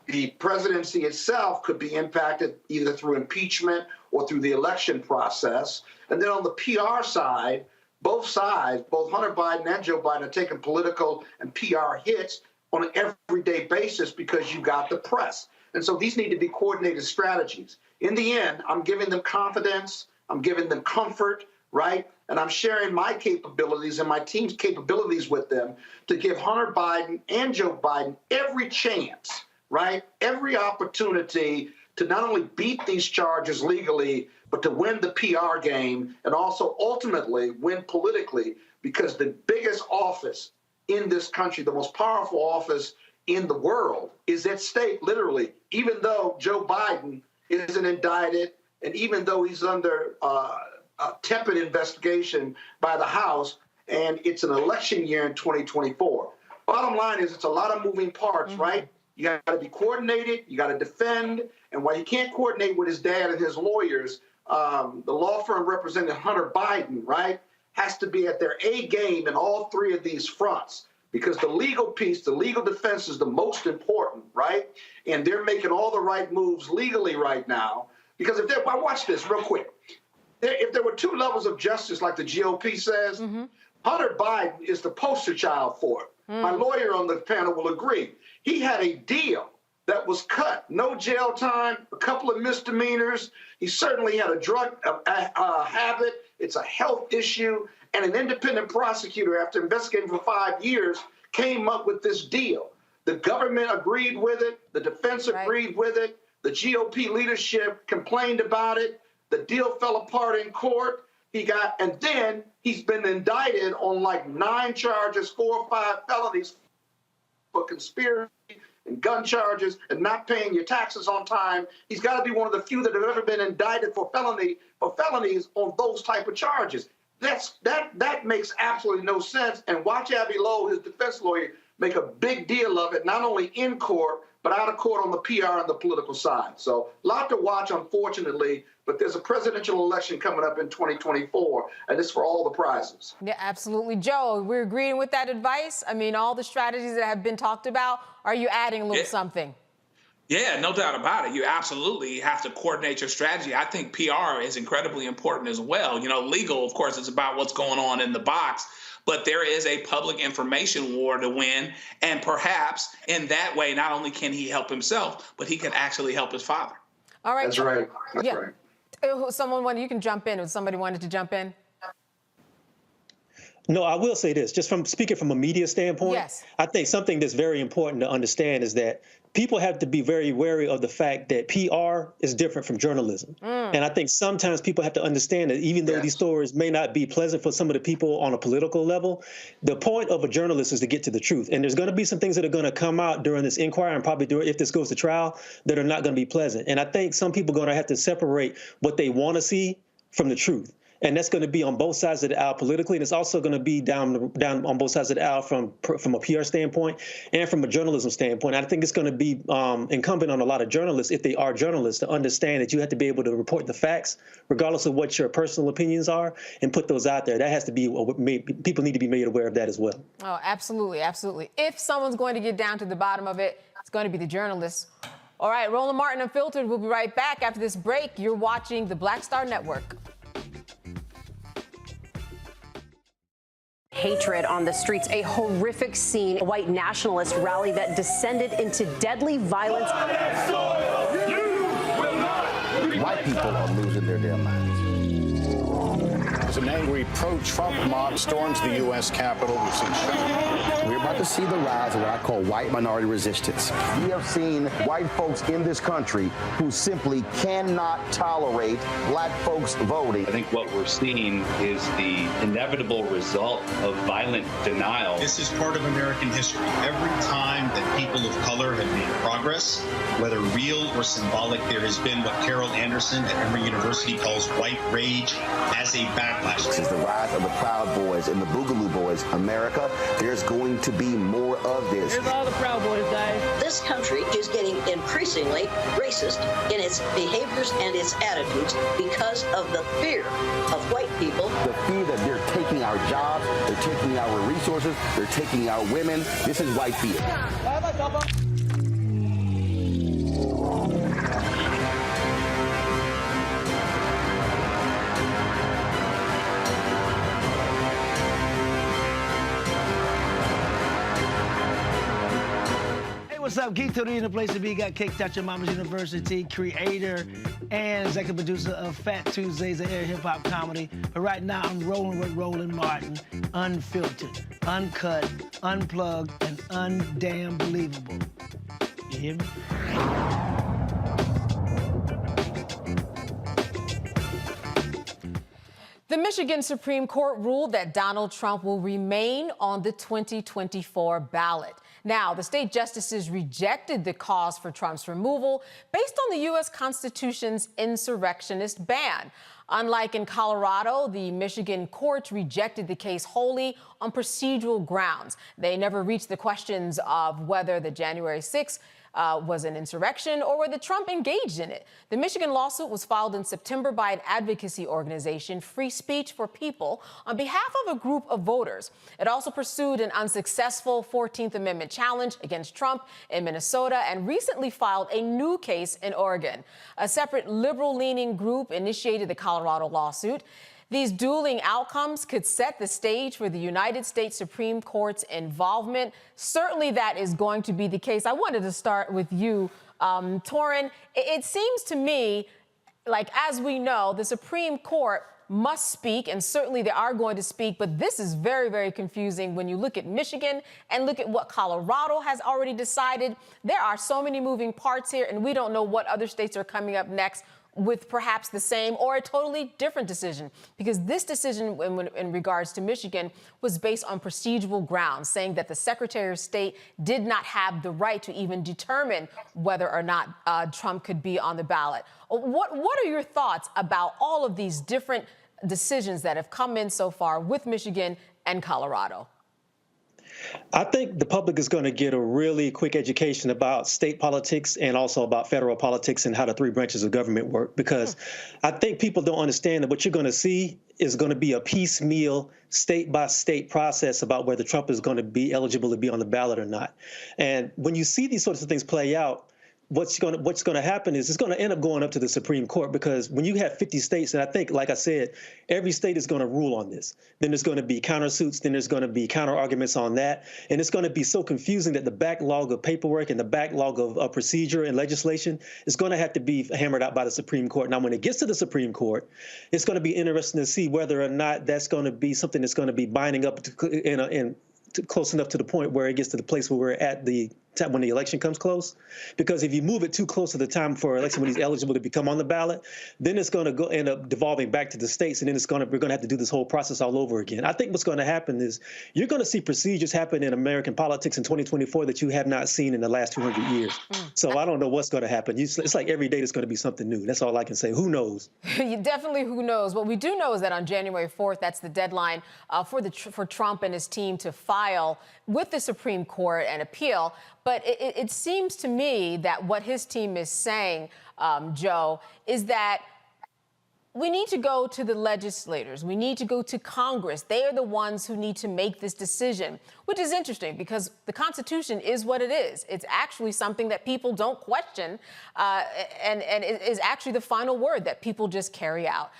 The presidency itself could be impacted either through impeachment or through the election process. And then on the PR side, both sides, both Hunter Biden and Joe Biden, are taking political and PR hits on an everyday basis because you got the press. And so these need to be coordinated strategies. In the end, I'm giving them confidence, I'm giving them comfort, right? And I'm sharing my capabilities and my team's capabilities with them to give Hunter Biden and Joe Biden every chance, right? Every opportunity to not only beat these charges legally, but to win the PR game and also ultimately win politically, because the biggest office in this country, the most powerful office in the world, is at stake, literally, even though Joe Biden isn't indicted and even though he's under a tepid investigation by the House, and it's an election year in 2024. Bottom line is it's a lot of moving parts, right? You got to be coordinated, you got to defend, and while you can't coordinate with his dad and his lawyers, the law firm representing Hunter Biden, right, has to be at their A game in all three of these fronts, because the legal piece, the legal defense is the most important, right? And they're making all the right moves legally right now. Because if they're, watch this real quick. If there were two levels of justice, like the GOP says, Hunter Biden is the poster child for it. My lawyer on the panel will agree. He had a deal that was cut. No jail time, a couple of misdemeanors. He certainly had a drug habit. It's a health issue. And an independent prosecutor, after investigating for 5 years, came up with this deal. The government agreed with it. The defense agreed with it. The GOP leadership complained about it. The deal fell apart in court. And then he's been indicted on like 9 charges, 4 or 5 felonies for conspiracy and gun charges and not paying your taxes on time. He's got to be one of the few that have ever been indicted for felonies on those type of charges. That makes absolutely no sense. And watch Abby Lowell, his defense lawyer, make a big deal of it, not only in court, but out of court on the PR and the political side. So a lot to watch, unfortunately, but there's a presidential election coming up in 2024, and it's for all the prizes. Yeah, absolutely. Joe, we're agreeing with that advice. I mean, all the strategies that have been talked about, are you adding a little something? Yeah, no doubt about it. You absolutely have to coordinate your strategy. I think PR is incredibly important as well. You know, legal, of course, is about what's going on in the box, but there is a public information war to win. And perhaps in that way, not only can he help himself, but he can actually help his father. All right. That's right. That's right. You can jump in. If somebody wanted to jump in. No, I will say this, just from speaking from a media standpoint, Yes. I think something that's very important to understand is that people have to be very wary of the fact that PR is different from journalism. And I think sometimes people have to understand that even though these stories may not be pleasant for some of the people on a political level, the point of a journalist is to get to the truth. And there's going to be some things that are going to come out during this inquiry and probably if this goes to trial that are not going to be pleasant. And I think some people are going to have to separate what they want to see from the truth. And that's going to be on both sides of the aisle politically, and it's also going to be down on both sides of the aisle from a PR standpoint and from a journalism standpoint. I think it's going to be incumbent on a lot of journalists, if they are journalists, to understand that you have to be able to report the facts, regardless of what your personal opinions are, and put those out there. That has to be people need to be made aware of that as well. Oh, absolutely, absolutely. If someone's going to get down to the bottom of it, it's going to be the journalists. All right, Roland Martin Unfiltered. We'll be right back after this break. You're watching the Black Star Network. Hatred on the streets, a horrific scene, a white nationalist rally that descended into deadly violence. White people are losing their damn minds. As an angry pro-Trump mob storms the U.S. Capitol, We're about to see the rise of what I call white minority resistance. We have seen white folks in this country who simply cannot tolerate black folks voting. I think what we're seeing is the inevitable result of violent denial. This is part of American history. Every time that people of color have made progress, whether real or symbolic, there has been what Carol Anderson at Emory University calls white rage as a backlash. This is the rise of the Proud Boys and the Boogaloo Boys. America, there's going to be more of this. Here's all the Proud Boys, guys. This country is getting increasingly racist in its behaviors and its attitudes because of the fear of white people. The fear that they're taking our jobs, they're taking our resources, they're taking our women. This is white fear. What's up? Geek Tony in the place to be. Got Kicked Out Your Mama's University, creator and executive producer of Fat Tuesdays, a air hip-hop comedy. But right now, I'm rolling with Roland Martin, unfiltered, uncut, unplugged, and undamn believable. You hear me? The Michigan Supreme Court ruled that Donald Trump will remain on the 2024 ballot. Now, the state justices rejected the cause for Trump's removal based on the U.S. Constitution's insurrectionist ban. Unlike in Colorado, the Michigan courts rejected the case wholly on procedural grounds. They never reached the questions of whether the January 6th was an insurrection or whether Trump engaged in it. The Michigan lawsuit was filed in September by an advocacy organization, Free Speech for People, on behalf of a group of voters. It also pursued an unsuccessful 14th Amendment challenge against Trump in Minnesota and recently filed a new case in Oregon. A separate liberal-leaning group initiated the Colorado lawsuit. These dueling outcomes could set the stage for the United States Supreme Court's involvement. Certainly that is going to be the case. I wanted to start with you, Torrin. It seems to me, like, as we know, the Supreme Court must speak, and certainly they are going to speak, but this is very, very confusing when you look at Michigan and look at what Colorado has already decided. There are so many moving parts here, and we don't know what other states are coming up next with perhaps the same or a totally different decision, because this decision in regards to Michigan was based on procedural grounds, saying that the Secretary of State did not have the right to even determine whether or not Trump could be on the ballot. What are your thoughts about all of these different decisions that have come in so far with Michigan and Colorado? I think the public is going to get a really quick education about state politics and also about federal politics and how the three branches of government work, because I think people don't understand that what you're going to see is going to be a piecemeal, state-by-state process about whether Trump is going to be eligible to be on the ballot or not. And when you see these sorts of things play out, what's going to happen is it's going to end up going up to the Supreme Court, because when you have 50 states, and I think, like I said, every state is going to rule on this. Then there's going to be countersuits. Then there's going to be counter arguments on that. And it's going to be so confusing that the backlog of paperwork and the backlog of procedure and legislation is going to have to be hammered out by the Supreme Court. Now, when it gets to the Supreme Court, it's going to be interesting to see whether or not that's going to be something that's going to be binding up close enough to the point where it gets to the place where we're at the time when the election comes close. Because if you move it too close to the time for election when he's eligible to become on the ballot, then it's going to end up devolving back to the states, and then we're going to have to do this whole process all over again. I think what's going to happen is you're going to see procedures happen in American politics in 2024 that you have not seen in the last 200 years. So I don't know what's going to happen. It's like every day there's going to be something new. That's all I can say. Who knows? Definitely who knows. What we do know is that on January 4th, that's the deadline for Trump and his team to file with the Supreme Court and appeal. But it seems to me that what his team is saying, Joe, is that we need to go to the legislators. We need to go to Congress. They are the ones who need to make this decision, which is interesting because the Constitution is what it is. It's actually something that people don't question, and it is actually the final word that people just carry out.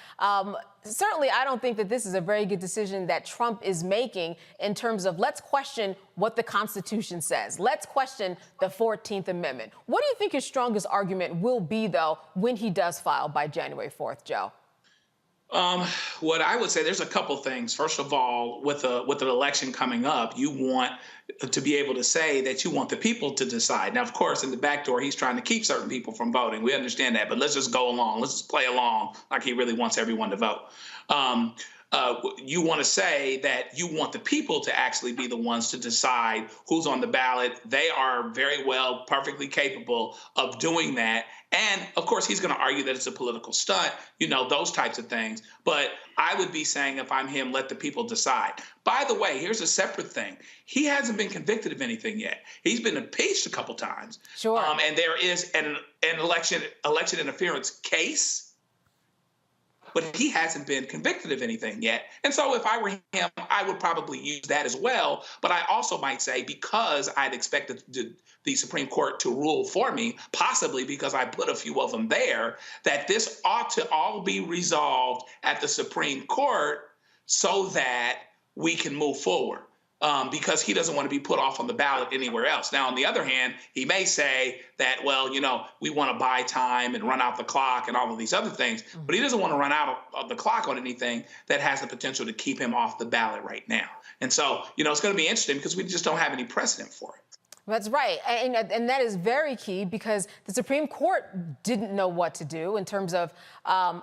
Certainly, I don't think that this is a very good decision that Trump is making in terms of let's question what the Constitution says. Let's question the 14th Amendment. What do you think his strongest argument will be, though, when he does file by January 4th, Joe? What I would say, there's a couple things. First of all, with an election coming up, you want to be able to say that you want the people to decide. Now, of course, in the back door, he's trying to keep certain people from voting. We understand that, but let's just go along. Let's just play along like he really wants everyone to vote. You want to say that you want the people to actually be the ones to decide who's on the ballot. They are very well, perfectly capable of doing that. And of course, he's going to argue that it's a political stunt, those types of things. But I would be saying, if I'm him, let the people decide. By the way, here's a separate thing. He hasn't been convicted of anything yet. He's been impeached a couple times. Sure. And there is an election interference case, but he hasn't been convicted of anything yet. And so if I were him, I would probably use that as well. But I also might say, because I'd expected the Supreme Court to rule for me, possibly because I put a few of them there, that this ought to all be resolved at the Supreme Court so that we can move forward. Because he doesn't want to be put off on the ballot anywhere else. Now, on the other hand, he may say that, well, we want to buy time and run out the clock and all of these other things, but he doesn't want to run out of the clock on anything that has the potential to keep him off the ballot right now. And so, it's going to be interesting because we just don't have any precedent for it. That's right. And that is very key because the Supreme Court didn't know what to do in terms of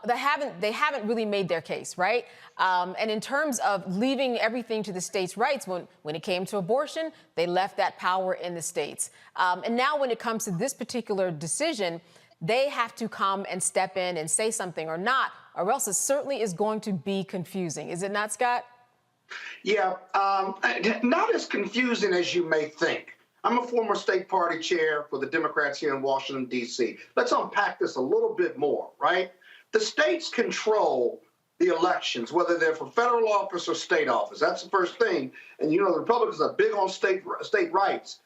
they haven't really made their case, right? And in terms of leaving everything to the states' rights, when it came to abortion, they left that power in the states. And now when it comes to this particular decision, they have to come and step in and say something or not, or else it certainly is going to be confusing. Is it not, Scott? Yeah, not as confusing as you may think. I'm a former state party chair for the Democrats here in Washington, D.C. Let's unpack this a little bit more, right? The states control the elections, whether they're for federal office or state office. That's the first thing. And, the Republicans are big on state rights.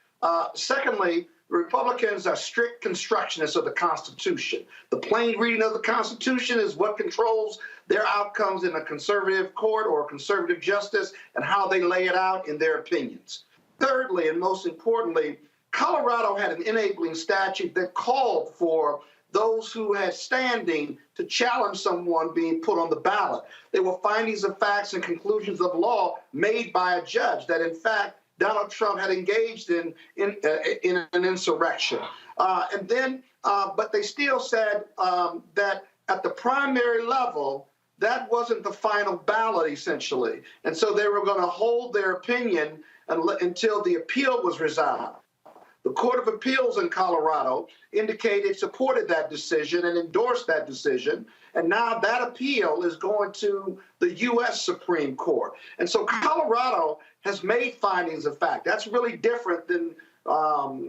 Secondly, the Republicans are strict constructionists of the Constitution. The plain reading of the Constitution is what controls their outcomes in a conservative court or a conservative justice and how they lay it out in their opinions. Thirdly, and most importantly, Colorado had an enabling statute that called for those who had standing to challenge someone being put on the ballot. There were findings of facts and conclusions of law made by a judge that, in fact, Donald Trump had engaged in an insurrection. But they still said that at the primary level, that wasn't the final ballot, essentially. And so they were going to hold their opinion until the appeal was resolved. The Court of Appeals in Colorado indicated it supported that decision and endorsed that decision. And now that appeal is going to the U.S. Supreme Court. And so Colorado has made findings of fact. That's really different than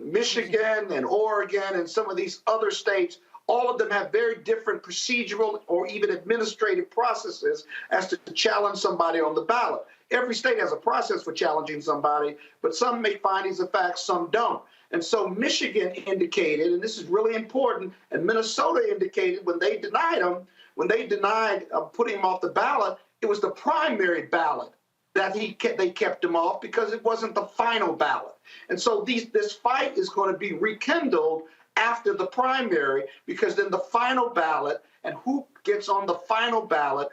Michigan and Oregon and some of these other states. All of them have very different procedural or even administrative processes as to challenge somebody on the ballot. Every state has a process for challenging somebody, but some make findings of fact, some don't. And so Michigan indicated, and this is really important, and Minnesota indicated when they denied putting him off the ballot, it was the primary ballot that they kept him off because it wasn't the final ballot. And so this fight is going to be rekindled after the primary, because then the final ballot and who gets on the final ballot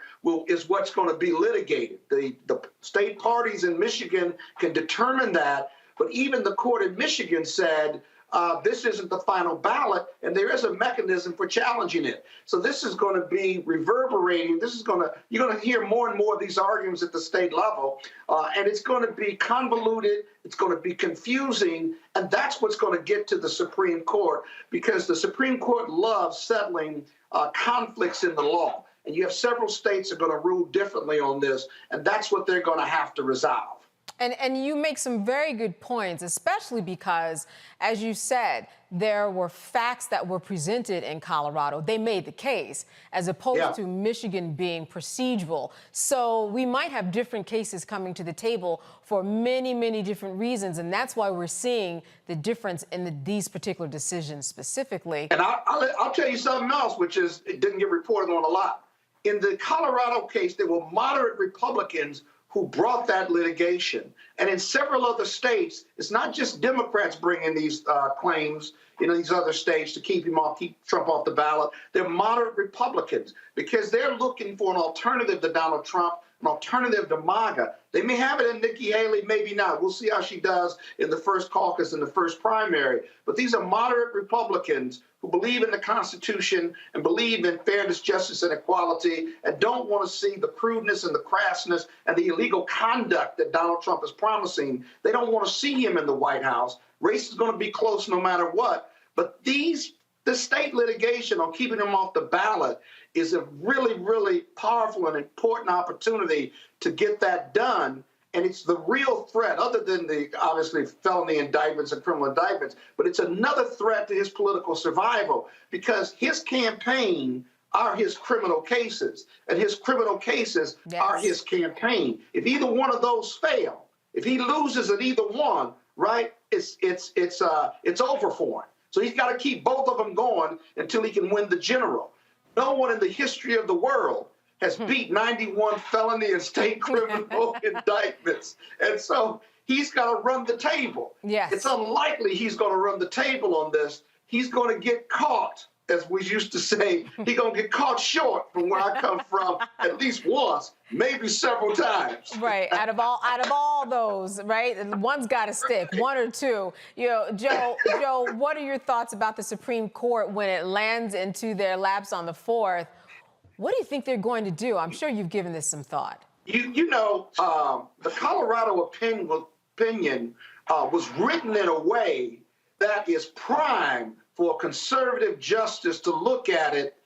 is what's going to be litigated. The state parties in Michigan can determine that, but even the court in Michigan said this isn't the final ballot, and there is a mechanism for challenging it. So this is going to be reverberating. You're going to hear more and more of these arguments at the state level, and it's going to be convoluted. It's going to be confusing, and that's what's going to get to the Supreme Court, because the Supreme Court loves settling conflicts in the law. And you have several states that are going to rule differently on this, and that's what they're going to have to resolve. And you make some very good points, especially because, as you said, there were facts that were presented in Colorado. They made the case, as opposed to Michigan being procedural. So we might have different cases coming to the table for many, many different reasons. And that's why we're seeing the difference in these particular decisions specifically. And I'll tell you something else, which is, it didn't get reported on a lot. In the Colorado case, there were moderate Republicans who brought that litigation. And in several other states, it's not just Democrats bringing these claims in these other states to keep Trump off the ballot. They're moderate Republicans because they're looking for an alternative to Donald Trump, an alternative to MAGA. They may have it in Nikki Haley, maybe not. We'll see how she does in the first caucus and the first primary. But these are moderate Republicans who believe in the Constitution and believe in fairness, justice, and equality, and don't want to see the crudeness and the crassness and the illegal conduct that Donald Trump is promising. They don't want to see him in the White House. Race is going to be close no matter what. But the state litigation on keeping him off the ballot is a really, really powerful and important opportunity to get that done. And it's the real threat, other than the, obviously, felony indictments and criminal indictments, but it's another threat to his political survival, because his campaign are his criminal cases, and his criminal cases are his campaign. If either one of those fail, if he loses at either one, right, it's over for him. So he's got to keep both of them going until he can win the general. No one in the history of the world has beat 91 felony and state criminal indictments. And so he's got to run the table. Yes. It's unlikely he's going to run the table on this. He's going to get caught, as we used to say. He's going to get caught short, from where I come from, at least once, maybe several times. Right. Out of all those, right? One's got to stick, one or two. Joe, what are your thoughts about the Supreme Court when it lands into their laps on the 4th? What do you think they're going to do? I'm sure you've given this some thought. The Colorado opinion was written in a way that is prime for a conservative justice to look at it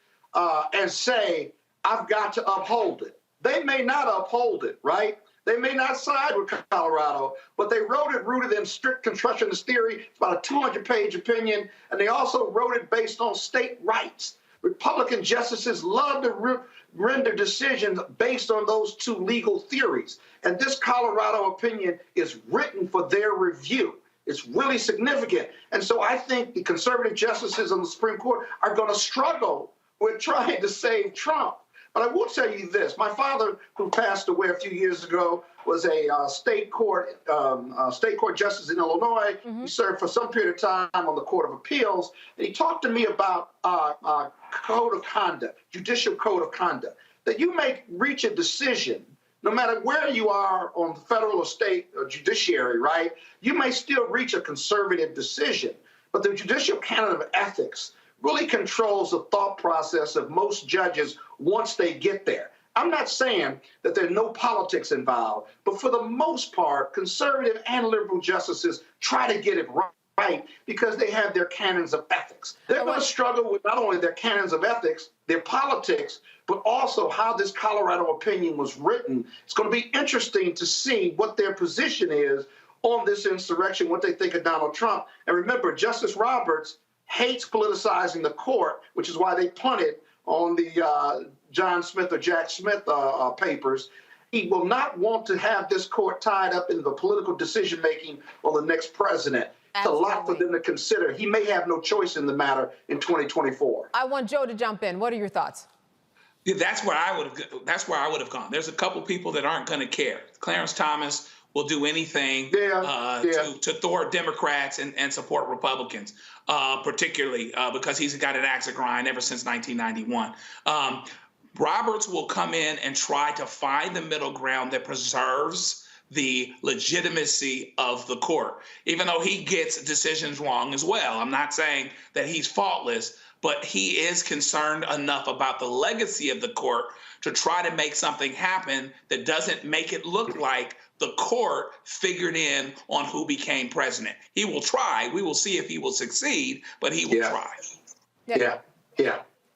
and say, I've got to uphold it. They may not uphold it, right? They may not side with Colorado, but they wrote it rooted in strict constructionist theory. It's about a 200-page opinion, and they also wrote it based on state rights. Republican justices love to render decisions based on those two legal theories. And this Colorado opinion is written for their review. It's really significant. And so I think the conservative justices on the Supreme Court are going to struggle with trying to save Trump. But I will tell you this. My father, who passed away a few years ago, was a state court justice in Illinois. Mm-hmm. He served for some period of time on the Court of Appeals. And he talked to me about code of conduct, judicial code of conduct, that you may reach a decision, no matter where you are on the federal or state or judiciary, right? You may still reach a conservative decision. But the judicial canon of ethics really controls the thought process of most judges once they get there. I'm not saying that there's no politics involved, but for the most part, conservative and liberal justices try to get it right because they have their canons of ethics. They're going to struggle with not only their canons of ethics, their politics, but also how this Colorado opinion was written. It's going to be interesting to see what their position is on this insurrection, what they think of Donald Trump. And remember, Justice Roberts hates politicizing the court, which is why they punted on the John Smith or Jack Smith papers. He will not want to have this court tied up in the political decision-making on the next president. a lot for them to consider. He may have no choice in the matter in 2024. I want Joe to jump in. What are your thoughts? Yeah, that's where I would have gone. There's a couple people that aren't going to care. Clarence Thomas will do anything to thwart Democrats and support Republicans, particularly because he's got an axe to grind ever since 1991. Roberts will come in and try to find the middle ground that preserves the legitimacy of the court, even though he gets decisions wrong as well. I'm not saying that he's faultless, but he is concerned enough about the legacy of the court to try to make something happen that doesn't make it look like the court figured in on who became president. He will try. We will see if he will succeed, but he will try. Yeah.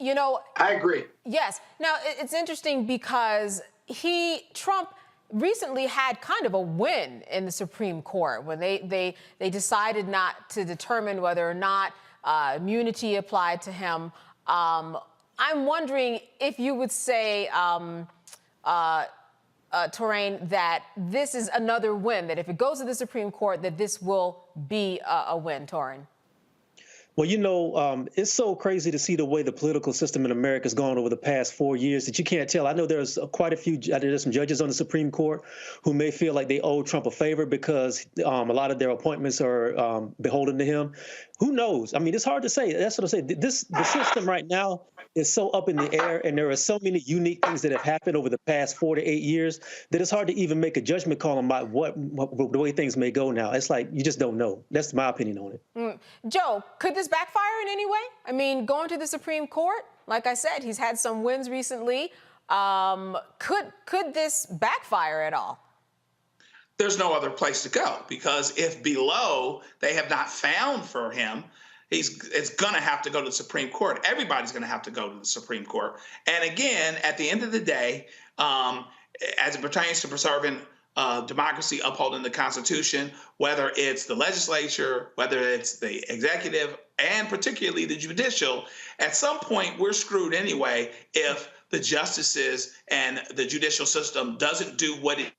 You know, I agree. Yes. Now, it's interesting because Trump recently had kind of a win in the Supreme Court when they decided not to determine whether or not immunity applied to him. I'm wondering if you would say, Torain, that this is another win, that if it goes to the Supreme Court, that this will be a win, Torain. Well, you know, it's so crazy to see the way the political system in America has gone over the past 4 years that you can't tell. I know there's quite a few, there's some judges on the Supreme Court who may feel like they owe Trump a favor because a lot of their appointments are beholden to him. Who knows? I mean, it's hard to say. That's what I say. The system right now is so up in the air, and there are so many unique things that have happened over the past 4 to 8 years that it's hard to even make a judgment call on the way things may go now. It's like you just don't know. That's my opinion on it. Joe, could this backfire in any way? I mean, going to the Supreme Court, like I said, he's had some wins recently. Could this backfire at all? There's no other place to go, because if below they have not found for him, it's going to have to go to the Supreme Court. Everybody's going to have to go to the Supreme Court. And again, at the end of the day, as it pertains to preserving democracy, upholding the Constitution, whether it's the legislature, whether it's the executive, and particularly the judicial, at some point we're screwed anyway if the justices and the judicial system doesn't do what it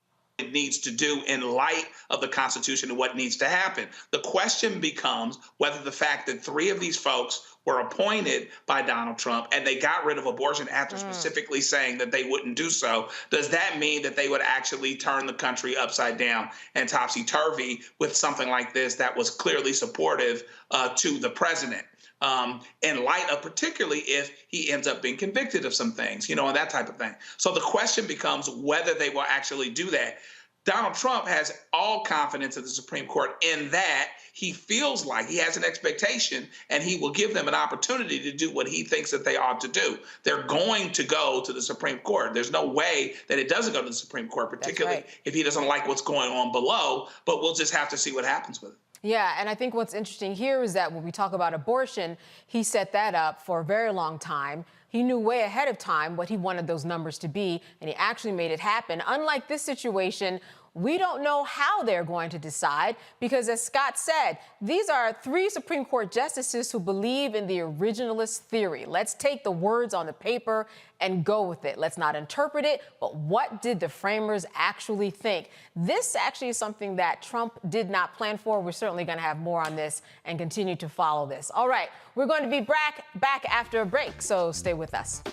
needs to do in light of the Constitution and what needs to happen. The question becomes whether the fact that 3 of these folks were appointed by Donald Trump and they got rid of abortion after specifically saying that they wouldn't do so, does that mean that they would actually turn the country upside down and topsy-turvy with something like this that was clearly supportive to the president? In light of particularly if he ends up being convicted of some things, and that type of thing. So the question becomes whether they will actually do that. Donald Trump has all confidence in the Supreme Court in that he feels like he has an expectation and he will give them an opportunity to do what he thinks that they ought to do. They're going to go to the Supreme Court. There's no way that it doesn't go to the Supreme Court, particularly if he doesn't like what's going on below, but we'll just have to see what happens with it. Yeah, and I think what's interesting here is that when we talk about abortion, he set that up for a very long time. He knew way ahead of time what he wanted those numbers to be, and he actually made it happen. Unlike this situation, we don't know how they're going to decide because, as Scott said, these are 3 Supreme Court justices who believe in the originalist theory. Let's take the words on the paper and go with it. Let's not interpret it, but what did the framers actually think? This actually is something that Trump did not plan for. We're certainly going to have more on this and continue to follow this. All right, we're going to be back after a break, so stay with us.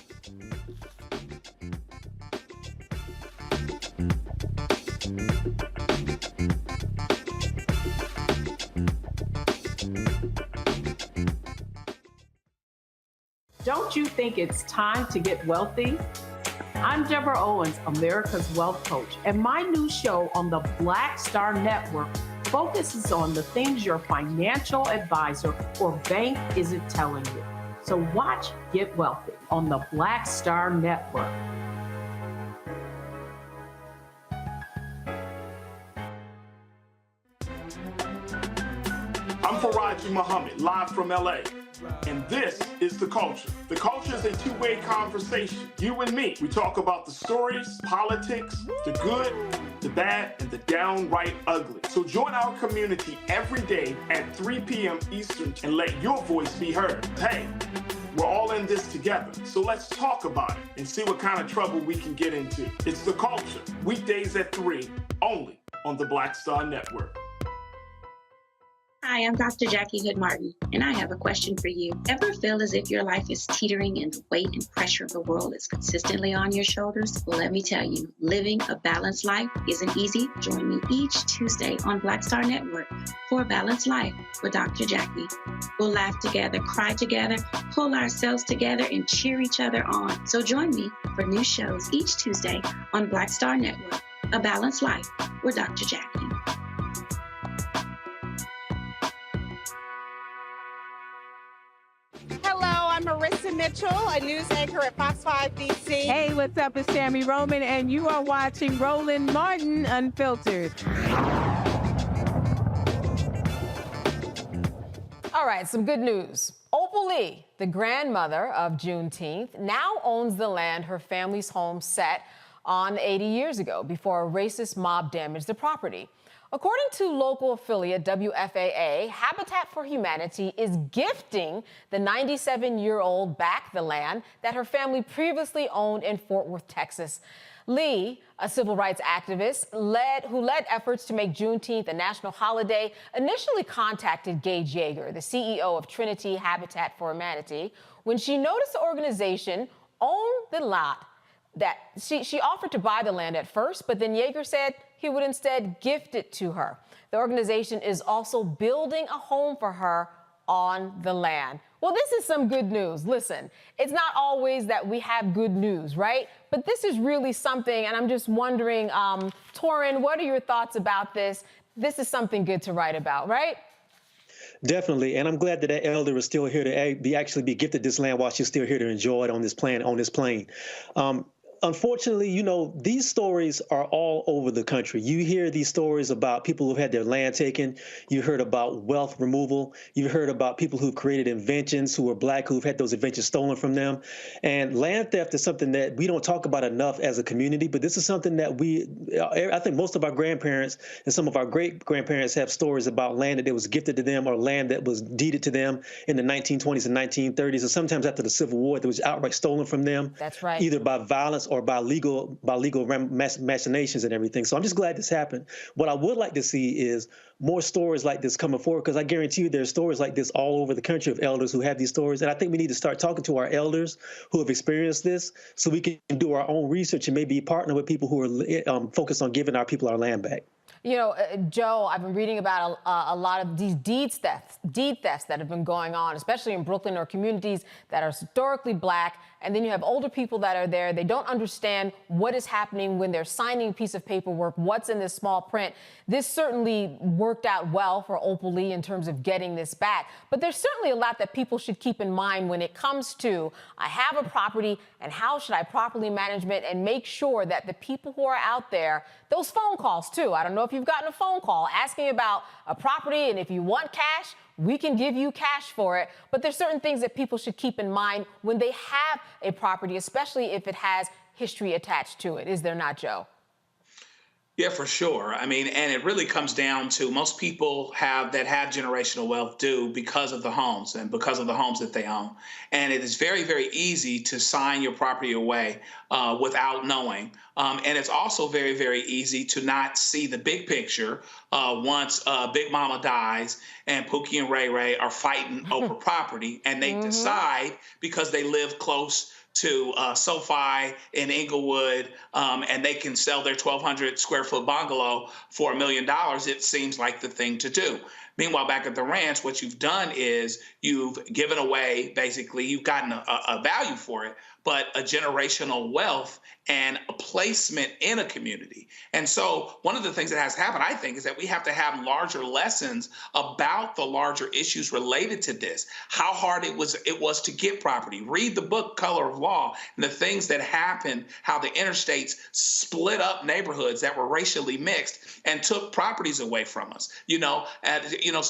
Don't you think it's time to get wealthy? I'm Deborah Owens, America's Wealth Coach, and my new show on the Black Star Network focuses on the things your financial advisor or bank isn't telling you. So watch Get Wealthy on the Black Star Network. I'm Faraji Muhammad, live from LA. And this is The Culture. The Culture is a two-way conversation. You and me. We talk about the stories, politics, the good, the bad, and the downright ugly. So join our community every day at 3 p.m. Eastern and let your voice be heard. Hey, we're all in this together. So let's talk about it and see what kind of trouble we can get into. It's The Culture. Weekdays at 3, only on the Black Star Network. Hi, I'm Dr. Jackie Hood Martin, and I have a question for you. Ever feel as if your life is teetering and the weight and pressure of the world is consistently on your shoulders? Well, let me tell you, living a balanced life isn't easy. Join me each Tuesday on Black Star Network for A Balanced Life with Dr. Jackie. We'll laugh together, cry together, pull ourselves together, and cheer each other on. So join me for new shows each Tuesday on Black Star Network, A Balanced Life with Dr. Jackie. Hello, I'm Marissa Mitchell, a news anchor at Fox 5 DC. Hey, what's up? It's Tammy Roman, and you are watching Roland Martin Unfiltered. All right, some good news. Opal Lee, the grandmother of Juneteenth, now owns the land her family's home set on 80 years ago before a racist mob damaged the property. According to local affiliate WFAA, Habitat for Humanity is gifting the 97-year-old back the land that her family previously owned in Fort Worth, Texas. Lee, a civil rights activist who led efforts to make Juneteenth a national holiday, initially contacted Gage Yeager, the CEO of Trinity Habitat for Humanity, when she noticed the organization owned the lot. That she offered to buy the land at first, but then Yeager said he would instead gift it to her. The organization is also building a home for her on the land. Well, this is some good news. Listen, it's not always that we have good news, right? But this is really something, and I'm just wondering, Torin, what are your thoughts about this? This is something good to write about, right? Definitely, and I'm glad that that elder is still here to actually be gifted this land while she's still here to enjoy it on this plane. Unfortunately, you know, these stories are all over the country. You hear these stories about people who've had their land taken. You heard about wealth removal. You heard about people who've created inventions who are Black, who've had those inventions stolen from them. And land theft is something that we don't talk about enough as a community, but this is something that I think most of our grandparents and some of our great-grandparents have stories about land that was gifted to them or land that was deeded to them in the 1920s and 1930s, and sometimes after the Civil War that was outright stolen from them. That's right. Either by violence or by legal machinations and everything. So I'm just glad this happened. What I would like to see is more stories like this coming forward, because I guarantee you there's stories like this all over the country of elders who have these stories. And I think we need to start talking to our elders who have experienced this so we can do our own research and maybe partner with people who are focused on giving our people our land back. You know, Joe, I've been reading about a lot of these deed thefts that have been going on, especially in Brooklyn or communities that are historically Black. And then you have older people that are there. They don't understand what is happening when they're signing a piece of paperwork, what's in this small print. This certainly worked out well for Opal Lee in terms of getting this back. But there's certainly a lot that people should keep in mind when it comes to, I have a property and how should I properly manage it and make sure that the people who are out there, those phone calls too. I don't know if you've gotten a phone call asking about a property, and if you want cash, we can give you cash for it. But there's certain things that people should keep in mind when they have a property, especially if it has history attached to it. Is there not, Joe? Yeah, for sure. I mean, and it really comes down to most people have generational wealth do because of the homes and because of the homes that they own. And it is very, very easy to sign your property away without knowing. And it's also very, very easy to not see the big picture once Big Mama dies and Pookie and Ray Ray are fighting over property, and they decide because they live close to SoFi in Inglewood, and they can sell their 1,200 square foot bungalow for $1 million, it seems like the thing to do. Meanwhile, back at the ranch, what you've done is you've given away, basically, you've gotten a value for it, but a generational wealth and a placement in a community. And so one of the things that has happened, I think, is that we have to have larger lessons about the larger issues related to this, how hard it was to get property. Read the book, Color of Law, and the things that happened, how the interstates split up neighborhoods that were racially mixed and took properties away from us.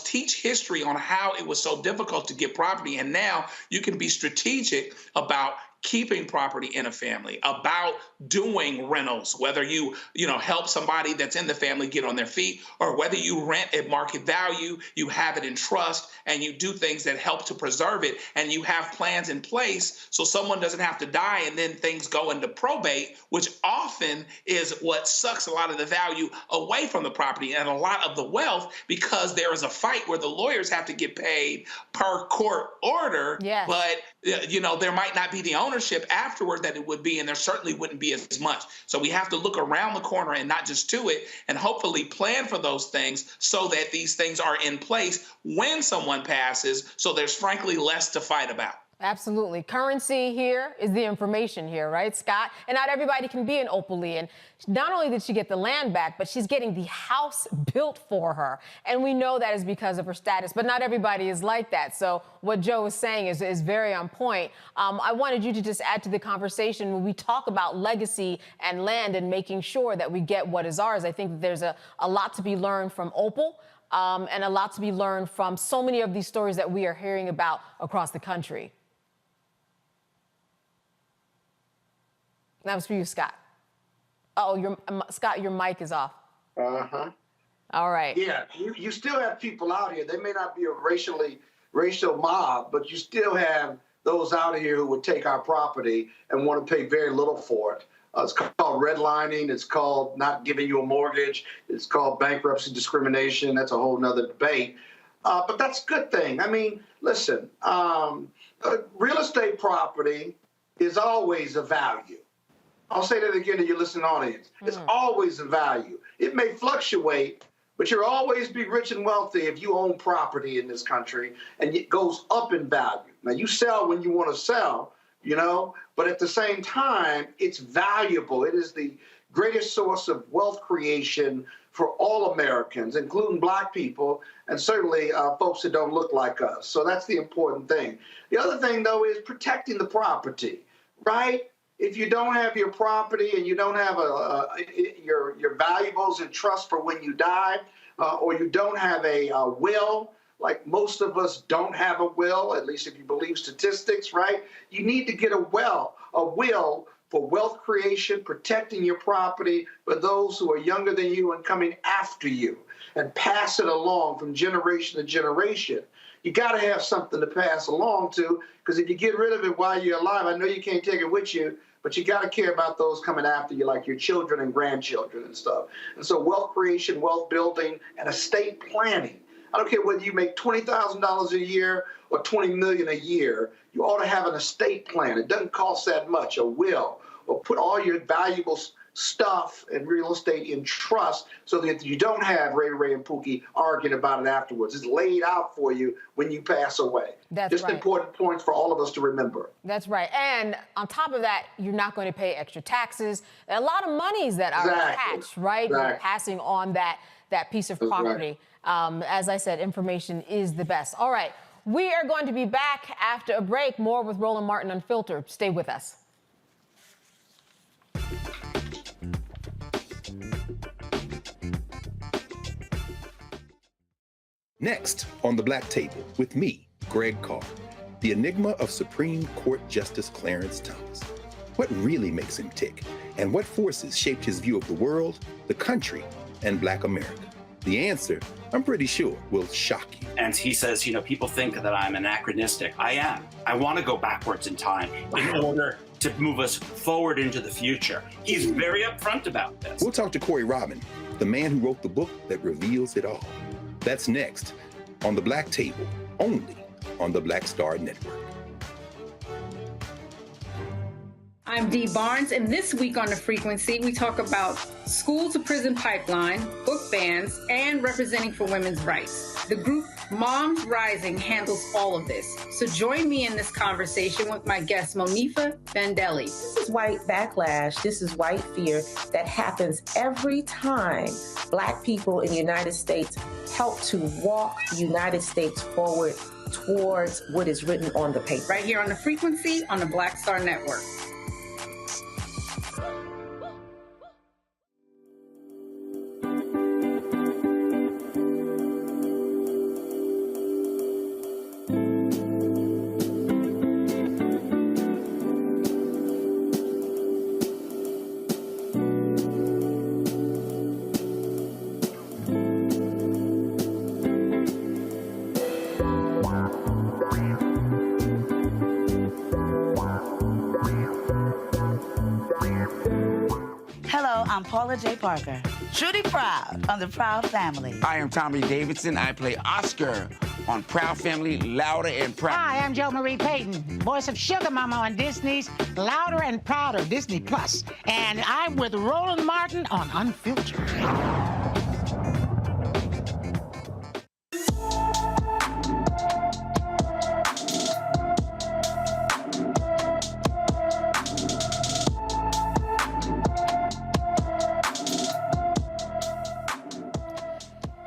Teach history on how it was so difficult to get property. And now you can be strategic about keeping property in a family, about doing rentals, whether you help somebody that's in the family get on their feet, or whether you rent at market value, you have it in trust, and you do things that help to preserve it, and you have plans in place so someone doesn't have to die and then things go into probate, which often is what sucks a lot of the value away from the property and a lot of the wealth, because there is a fight where the lawyers have to get paid per court order. Yes. But there might not be the ownership afterward that it would be, and there certainly wouldn't be as much. So we have to look around the corner and not just to it, and hopefully plan for those things so that these things are in place when someone passes, so there's frankly less to fight about. Absolutely. Currency here is the information here, right, Scott? And not everybody can be an Opal Lee. And not only did she get the land back, but she's getting the house built for her. And we know that is because of her status, but not everybody is like that. So what Joe is saying is very on point. I wanted you to just add to the conversation when we talk about legacy and land and making sure that we get what is ours. I think that there's a lot to be learned from Opal. And a lot to be learned from so many of these stories that we are hearing about across the country. That was for you, Scott. Oh, Scott, your mic is off. Uh-huh. All right. Yeah, you still have people out here. They may not be a racial mob, but you still have those out here who would take our property and want to pay very little for it. It's called redlining. It's called not giving you a mortgage. It's called bankruptcy discrimination. That's a whole nother debate. But that's a good thing. I mean, listen, real estate property is always a value. I'll say that again to your listening audience. It's always a value. It may fluctuate, but you'll always be rich and wealthy if you own property in this country, and it goes up in value. Now, you sell when you want to sell, but at the same time, it's valuable. It is the greatest source of wealth creation for all Americans, including Black people, and certainly folks that don't look like us. So that's the important thing. The other thing, though, is protecting the property, right? If you don't have your property and you don't have your valuables in trust for when you die, or you don't have a will, like most of us don't have a will, at least if you believe statistics, right? You need to get a will for wealth creation, protecting your property for those who are younger than you and coming after you, and pass it along from generation to generation. You got to have something to pass along to, because if you get rid of it while you're alive, I know you can't take it with you, but you got to care about those coming after you, like your children and grandchildren and stuff. And so wealth creation, wealth building, and estate planning. I don't care whether you make $20,000 a year or $20 million a year, you ought to have an estate plan. It doesn't cost that much, a will, or put all your valuable stuff and real estate in trust so that you don't have Ray and Pookie arguing about it afterwards. It's laid out for you when you pass away. That's just right. Important points for all of us to remember. That's right. And on top of that, you're not going to pay extra taxes. There are a lot of monies that are attached, right? You're passing on that piece of property. Right. As I said, information is the best. All right. We are going to be back after a break. More with Roland Martin Unfiltered. Stay with us. Next on the Black Table with me, Greg Carr, the enigma of Supreme Court Justice Clarence Thomas. What really makes him tick, and what forces shaped his view of the world, the country, and Black America? The answer, I'm pretty sure, will shock you. And he says, people think that I'm anachronistic. I am. I want to go backwards in time in order to move us forward into the future. He's very upfront about this. We'll talk to Corey Robin, the man who wrote the book that reveals it all. That's next on the Black Table, only on the Black Star Network. I'm Dee Barnes, and this week on The Frequency, we talk about school to prison pipeline, book bans, and representing for women's rights. The group Moms Rising handles all of this. So join me in this conversation with my guest, Monifa Bendelli. This is white backlash. This is white fear that happens every time Black people in the United States help to walk the United States forward towards what is written on the paper. Right here on The Frequency on the Black Star Network. I'm Paula J. Parker, truly proud of the Proud Family. I am Tommy Davidson. I play Oscar on Proud Family, Louder and Proud. Hi, I'm Jo Marie Payton, voice of Sugar Mama on Disney's Louder and Prouder, Disney Plus. And I'm with Roland Martin on Unfiltered.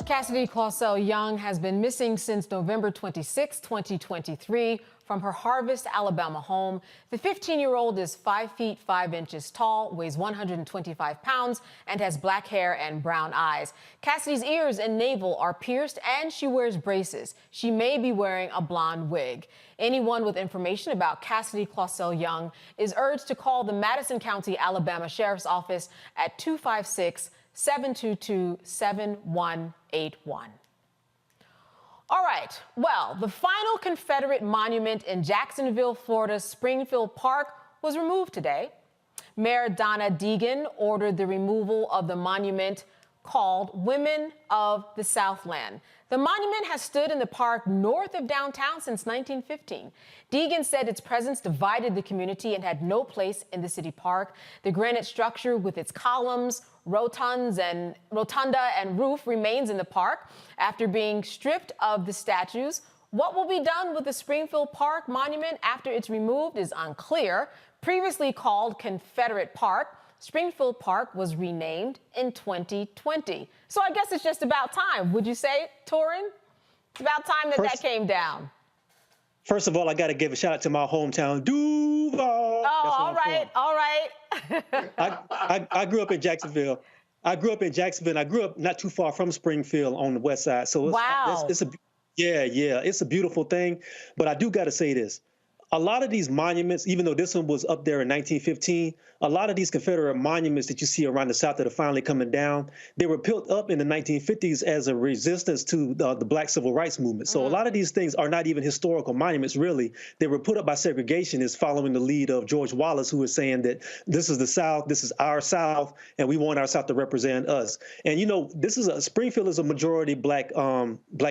Cassidy Clausell Young has been missing since November 26, 2023, from her Harvest, Alabama home. The 15-year-old is 5 feet 5 inches tall, weighs 125 pounds, and has black hair and brown eyes. Cassidy's ears and navel are pierced, and she wears braces. She may be wearing a blonde wig. Anyone with information about Cassidy Clausell Young is urged to call the Madison County, Alabama Sheriff's Office at 256-722-7181. All right, well, the final Confederate monument in Jacksonville, Florida's Springfield Park was removed today. Mayor Donna Deegan ordered the removal of the monument called Women of the Southland. The monument has stood in the park north of downtown since 1915. Deegan said its presence divided the community and had no place in the city park. The granite structure with its columns, rotunda and roof remains in the park after being stripped of the statues. What will be done with the Springfield Park monument after it's removed is unclear. Previously called Confederate Park, Springfield Park was renamed in 2020. So I guess it's just about time. Would you say, Torin? It's about time that came down. First of all, I got to give a shout out to my hometown, Duval. Oh, all right. I grew up in Jacksonville. I grew up not too far from Springfield on the west side. So it's a beautiful thing. But I do got to say this. A lot of these monuments, even though this one was up there in 1915, a lot of these Confederate monuments that you see around the South that are finally coming down, they were built up in the 1950s as a resistance to the Black Civil Rights Movement. So a lot of these things are not even historical monuments, really. They were put up by segregationists following the lead of George Wallace, who was saying that this is the South, this is our South, and we want our South to represent us. And, you know, Springfield is a majority black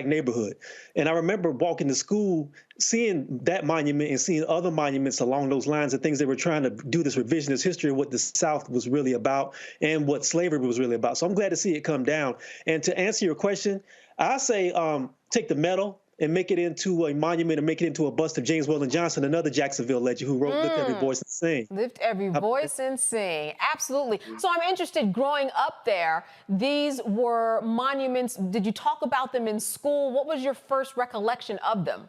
neighborhood. And I remember walking to school, seeing that monument and seeing other monuments along those lines of things. They were trying to do this revisionist history of what the South was really about and what slavery was really about. So I'm glad to see it come down. And to answer your question, I say take the medal and make it into a monument and make it into a bust of James Weldon Johnson, another Jacksonville legend who wrote Lift Every Voice and Sing. Lift Every Voice and Sing. Absolutely. So I'm interested, growing up there, these were monuments. Did you talk about them in school? What was your first recollection of them?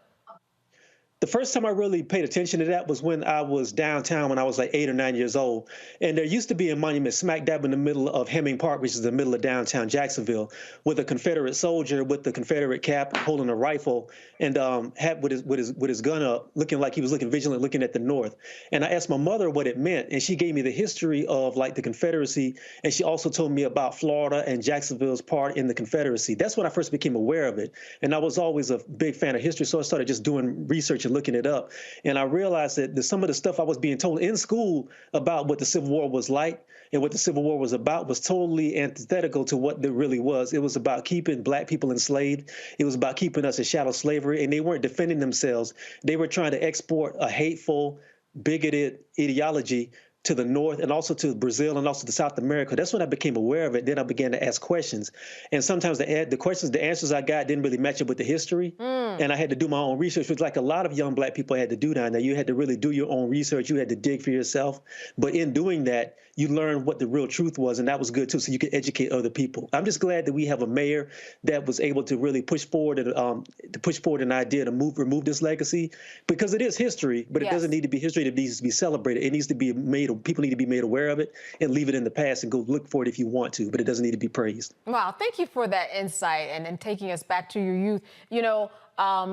The first time I really paid attention to that was when I was downtown when I was like 8 or 9 years old. And there used to be a monument smack dab in the middle of Hemming Park, which is the middle of downtown Jacksonville, with a Confederate soldier with the Confederate cap holding a rifle and had with his gun up, looking like he was looking vigilant, looking at the north. And I asked my mother what it meant, and she gave me the history of like the Confederacy, and she also told me about Florida and Jacksonville's part in the Confederacy. That's when I first became aware of it. And I was always a big fan of history, so I started just doing research and looking it up. And I realized that some of the stuff I was being told in school about what the Civil War was like and what the Civil War was about was totally antithetical to what it really was. It was about keeping black people enslaved. It was about keeping us in chattel slavery, and they weren't defending themselves. They were trying to export a hateful, bigoted ideology to the north and also to Brazil and also to South America. That's when I became aware of it. Then I began to ask questions. And sometimes the answers I got didn't really match up with the history. And I had to do my own research, which like a lot of young black people had to do down there. You had to really do your own research. You had to dig for yourself. But in doing that, you learned what the real truth was, and that was good too, so you could educate other people. I'm just glad that we have a mayor that was able to really push forward an idea to remove this legacy, because it is history, but it doesn't need to be history. It needs to be celebrated. It needs to be people need to be made aware of it and leave it in the past and go look for it if you want to, but it doesn't need to be praised. Wow, thank you for that insight and taking us back to your youth. You know,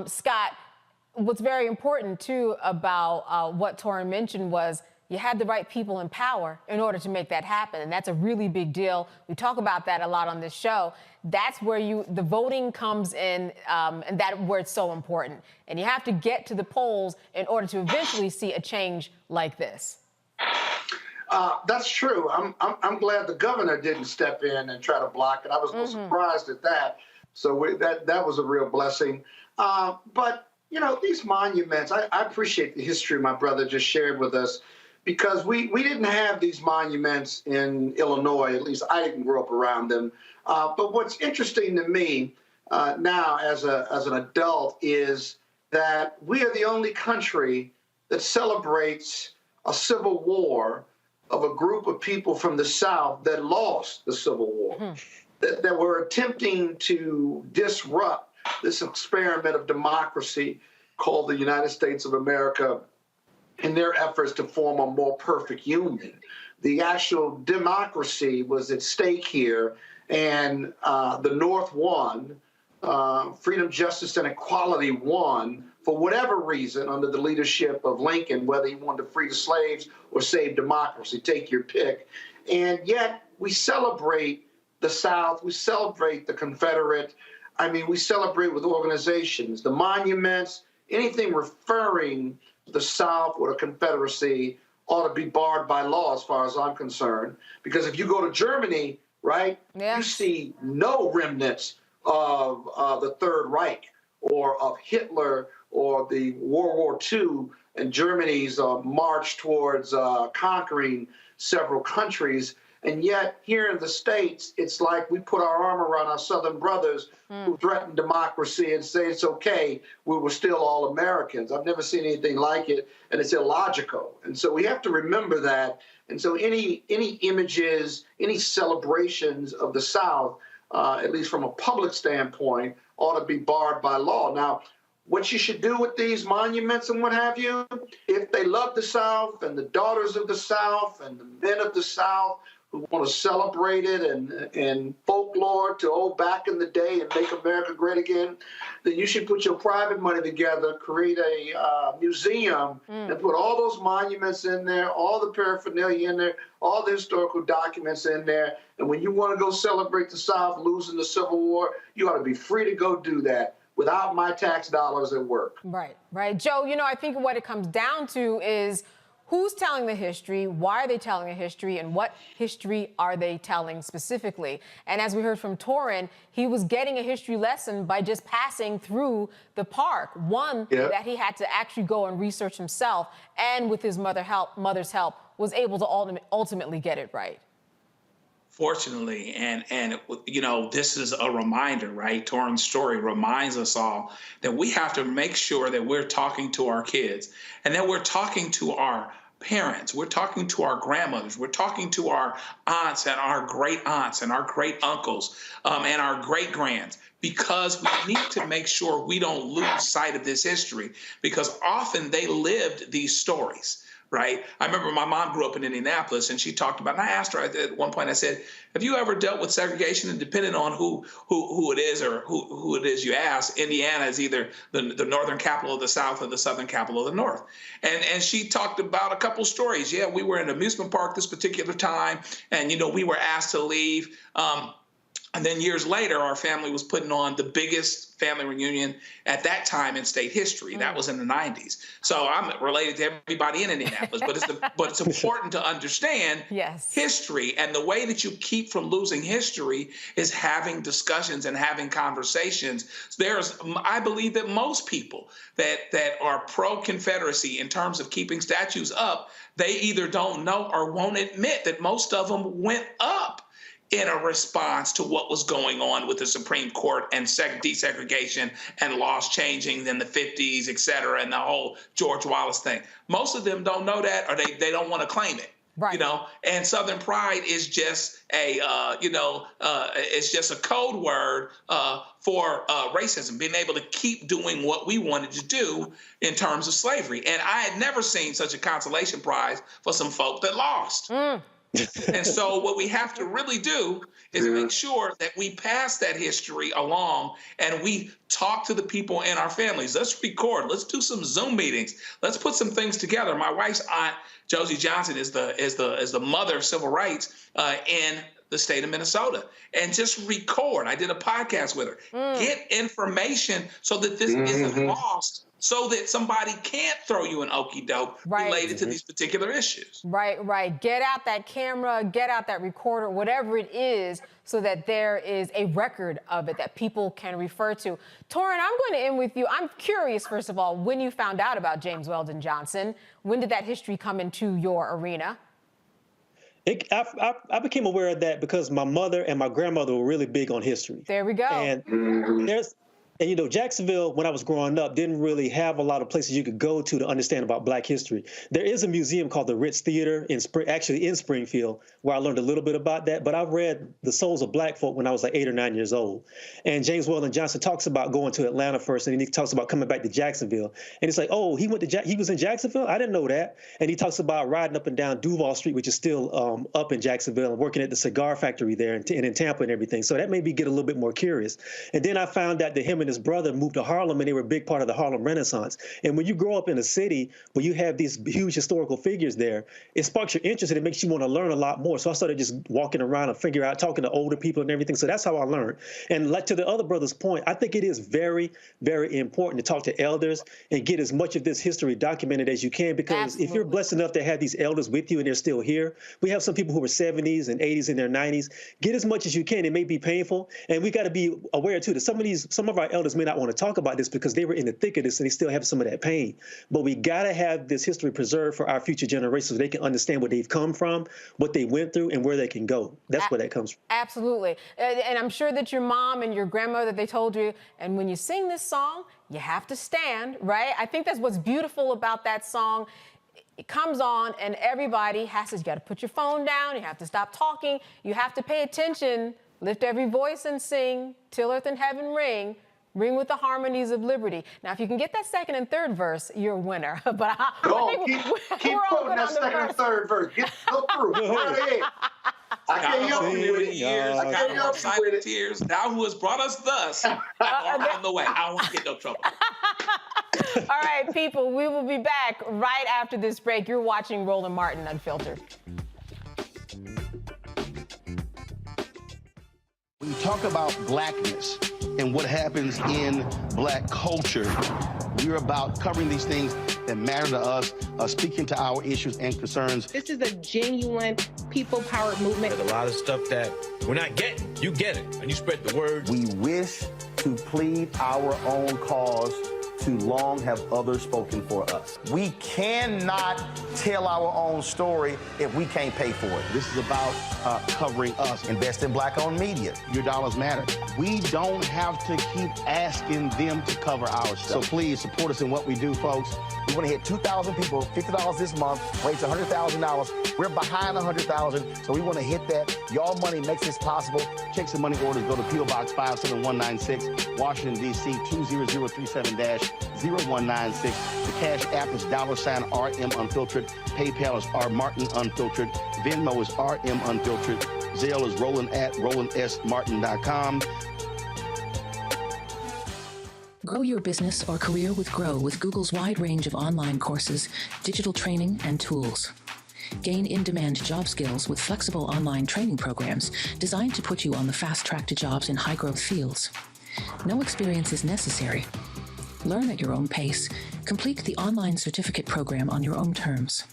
Scott, what's very important too about what Torin mentioned was you had the right people in power in order to make that happen. And that's a really big deal. We talk about that a lot on this show. That's where the voting comes in, and that's where it's so important. And you have to get to the polls in order to eventually see a change like this. That's true. I'm glad the governor didn't step in and try to block it. I was a little surprised at that. So that was a real blessing. But, you know, these monuments, I appreciate the history my brother just shared with us, because we didn't have these monuments in Illinois. At least I didn't grow up around them. But what's interesting to me now as an adult is that we are the only country that celebrates a civil war of a group of people from the South that lost the Civil War, that were attempting to disrupt this experiment of democracy called the United States of America in their efforts to form a more perfect union. The actual democracy was at stake here, and the North won. Freedom, justice, and equality won for whatever reason under the leadership of Lincoln, whether he wanted to free the slaves or save democracy, take your pick. And yet we celebrate the South, we celebrate the Confederate. I mean, we celebrate with organizations, the monuments, anything referring to the South or the Confederacy ought to be barred by law as far as I'm concerned. Because if you go to Germany, right, you see no remnants of the Third Reich or of Hitler or the World War II and Germany's march towards conquering several countries. And yet here in the States, it's like we put our arm around our Southern brothers who threaten democracy and say it's okay, we were still all Americans. I've never seen anything like it, and it's illogical. And so we have to remember that. And so any images, any celebrations of the South, at least from a public standpoint, ought to be barred by law. Now, what you should do with these monuments and what have you, if they love the South and the daughters of the South and the men of the South who want to celebrate it and folklore to back in the day and make America great again, then you should put your private money together, create a museum, and put all those monuments in there, all the paraphernalia in there, all the historical documents in there. And when you want to go celebrate the South losing the Civil War, you ought to be free to go do that without my tax dollars at work. Right. Joe, you know, I think what it comes down to is who's telling the history, why are they telling the history, and what history are they telling specifically? And as we heard from Torrin, he was getting a history lesson by just passing through the park, that he had to actually go and research himself, and with his mother's help, was able to ultimately get it right. Fortunately, and you know, this is a reminder, right? Torrin's story reminds us all that we have to make sure that we're talking to our kids and that we're talking to our parents, we're talking to our grandmothers, we're talking to our aunts and our great aunts and our great uncles and our great grands, because we need to make sure we don't lose sight of this history, because often they lived these stories. Right. I remember my mom grew up in Indianapolis, and she talked about, and I asked her at one point, I said, have you ever dealt with segregation? And depending on who it is or who it is you ask, Indiana is either the northern capital of the South or the southern capital of the North. And she talked about a couple stories. Yeah, we were in an amusement park this particular time, and, you know, we were asked to leave. And then years later, our family was putting on the biggest family reunion at that time in state history. That was in the 90s. So I'm related to everybody in Indianapolis, but it's important to understand history. And the way that you keep from losing history is having discussions and having conversations. I believe that most people that are pro-Confederacy in terms of keeping statues up, they either don't know or won't admit that most of them went up in a response to what was going on with the Supreme Court and desegregation and laws changing in the 50s, et cetera, and the whole George Wallace thing. Most of them don't know that, or they don't want to claim it. Right. You know, and Southern pride is just it's just a code word for racism, being able to keep doing what we wanted to do in terms of slavery. And I had never seen such a consolation prize for some folk that lost. And so what we have to really do is make sure that we pass that history along and we talk to the people in our families. Let's record. Let's do some Zoom meetings. Let's put some things together. My wife's aunt Josie Johnson is the mother of civil rights in the state of Minnesota. And just record. I did a podcast with her. Get information so that this isn't lost, so that somebody can't throw you an okie doke related to these particular issues. Right. Get out that camera, get out that recorder, whatever it is, so that there is a record of it that people can refer to. Torrin, I'm going to end with you. I'm curious, first of all, when you found out about James Weldon Johnson, when did that history come into your arena? I became aware of that because my mother and my grandmother were really big on history. There we go. And And, you know, Jacksonville, when I was growing up, didn't really have a lot of places you could go to understand about Black history. There is a museum called the Ritz Theater in Springfield, where I learned a little bit about that. But I read The Souls of Black Folk when I was like 8 or 9 years old. And James Weldon Johnson talks about going to Atlanta first, and then he talks about coming back to Jacksonville. And it's like, oh, he was in Jacksonville? I didn't know that. And he talks about riding up and down Duval Street, which is still up in Jacksonville, and working at the cigar factory there and in Tampa and everything. So that made me get a little bit more curious. And then I found out that him and his brother moved to Harlem, and they were a big part of the Harlem Renaissance. And when you grow up in a city where you have these huge historical figures there, it sparks your interest and it makes you want to learn a lot more. So I started just walking around and figure out, talking to older people and everything. So that's how I learned. And like to the other brother's point, I think it is very, very important to talk to elders and get as much of this history documented as you can, because if you're blessed enough to have these elders with you and they're still here, we have some people who are 70s and 80s and their 90s. Get as much as you can. It may be painful. And we got to be aware too that some of our elders may not want to talk about this because they were in the thick of this and they still have some of that pain. But we got to have this history preserved for our future generations so they can understand where they've come from, what they went through, and where they can go. That's where that comes from. Absolutely. And I'm sure that your mom and your grandmother, they told you, and when you sing this song, you have to stand, right? I think that's what's beautiful about that song. It comes on and everybody has to, you got to put your phone down, you have to stop talking, you have to pay attention, lift every voice and sing, till earth and heaven ring. Ring with the harmonies of liberty. Now, if you can get that second and third verse, you're a winner. But keep quoting that second and third verse. Go through. Go ahead. I can't help you with it. I can't help you with it. Tears. Thou who has brought us thus are on the way. I don't want to get no trouble. All right, people, we will be back right after this break. You're watching Roland Martin Unfiltered. When you talk about blackness and what happens in Black culture, we're about covering these things that matter to us, speaking to our issues and concerns. This is a genuine people-powered movement. There's a lot of stuff that we're not getting. You get it, and you spread the word. We wish to plead our own cause. Too long have others spoken for us. We cannot tell our own story if we can't pay for it. This is about covering us. Invest in Black-owned media. Your dollars matter. We don't have to keep asking them to cover our stuff. So please support us in what we do, folks. We want to hit 2,000 people, $50 this month, raise $100,000. We're behind $100,000, so we want to hit that. Y'all money makes this possible. Check some money orders. Go to P.O. Box 57196, Washington, D.C. 20037-0196. The Cash App is $RM Unfiltered. PayPal is R Martin Unfiltered. Venmo is RM Unfiltered. Zelle is Roland at RolandSMartin.com. Grow your business or career with Grow with Google's wide range of online courses, digital training, and tools. Gain in-demand job skills with flexible online training programs designed to put you on the fast track to jobs in high-growth fields. No experience is necessary. Learn at your own pace. Complete the online certificate program on your own terms.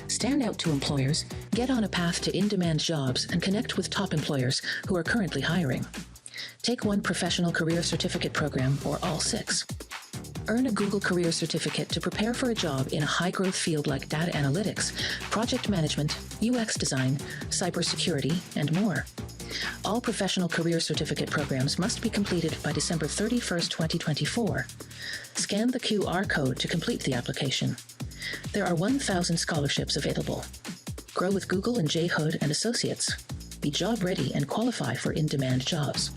Stand out to employers, get on a path to in-demand jobs, and connect with top employers who are currently hiring. Take one professional career certificate program or all 6. Earn a Google Career Certificate to prepare for a job in a high-growth field like data analytics, project management, UX design, cybersecurity, and more. All professional career certificate programs must be completed by December 31st, 2024. Scan the QR code to complete the application. There are 1,000 scholarships available. Grow with Google and J. Hood and Associates. Be job ready and qualify for in-demand jobs.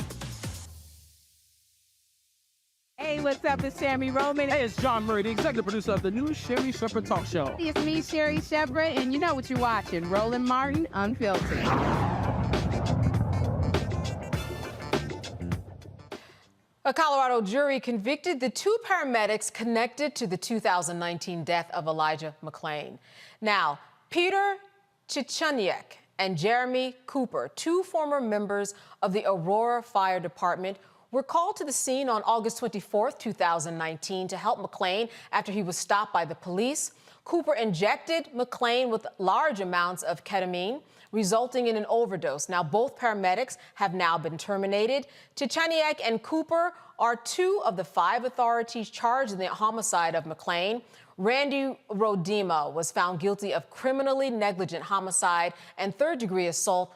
Hey, what's up? It's Sammy Roman. Hey, it's John Murray, the executive producer of the new Sherry Shepherd Talk Show. It's me, Sherry Shepherd, and you know what you're watching, Roland Martin Unfiltered. A Colorado jury convicted the 2 paramedics connected to the 2019 death of Elijah McClain. Now, Peter Chichuniek and Jeremy Cooper, two former members of the Aurora Fire Department, were called to the scene on August 24th, 2019 to help McClain after he was stopped by the police. Cooper injected McClain with large amounts of ketamine, resulting in an overdose. Now, both paramedics have now been terminated. Chichuniek and Cooper are two of the 5 authorities charged in the homicide of McClain. Randy Rodema was found guilty of criminally negligent homicide and third-degree assault,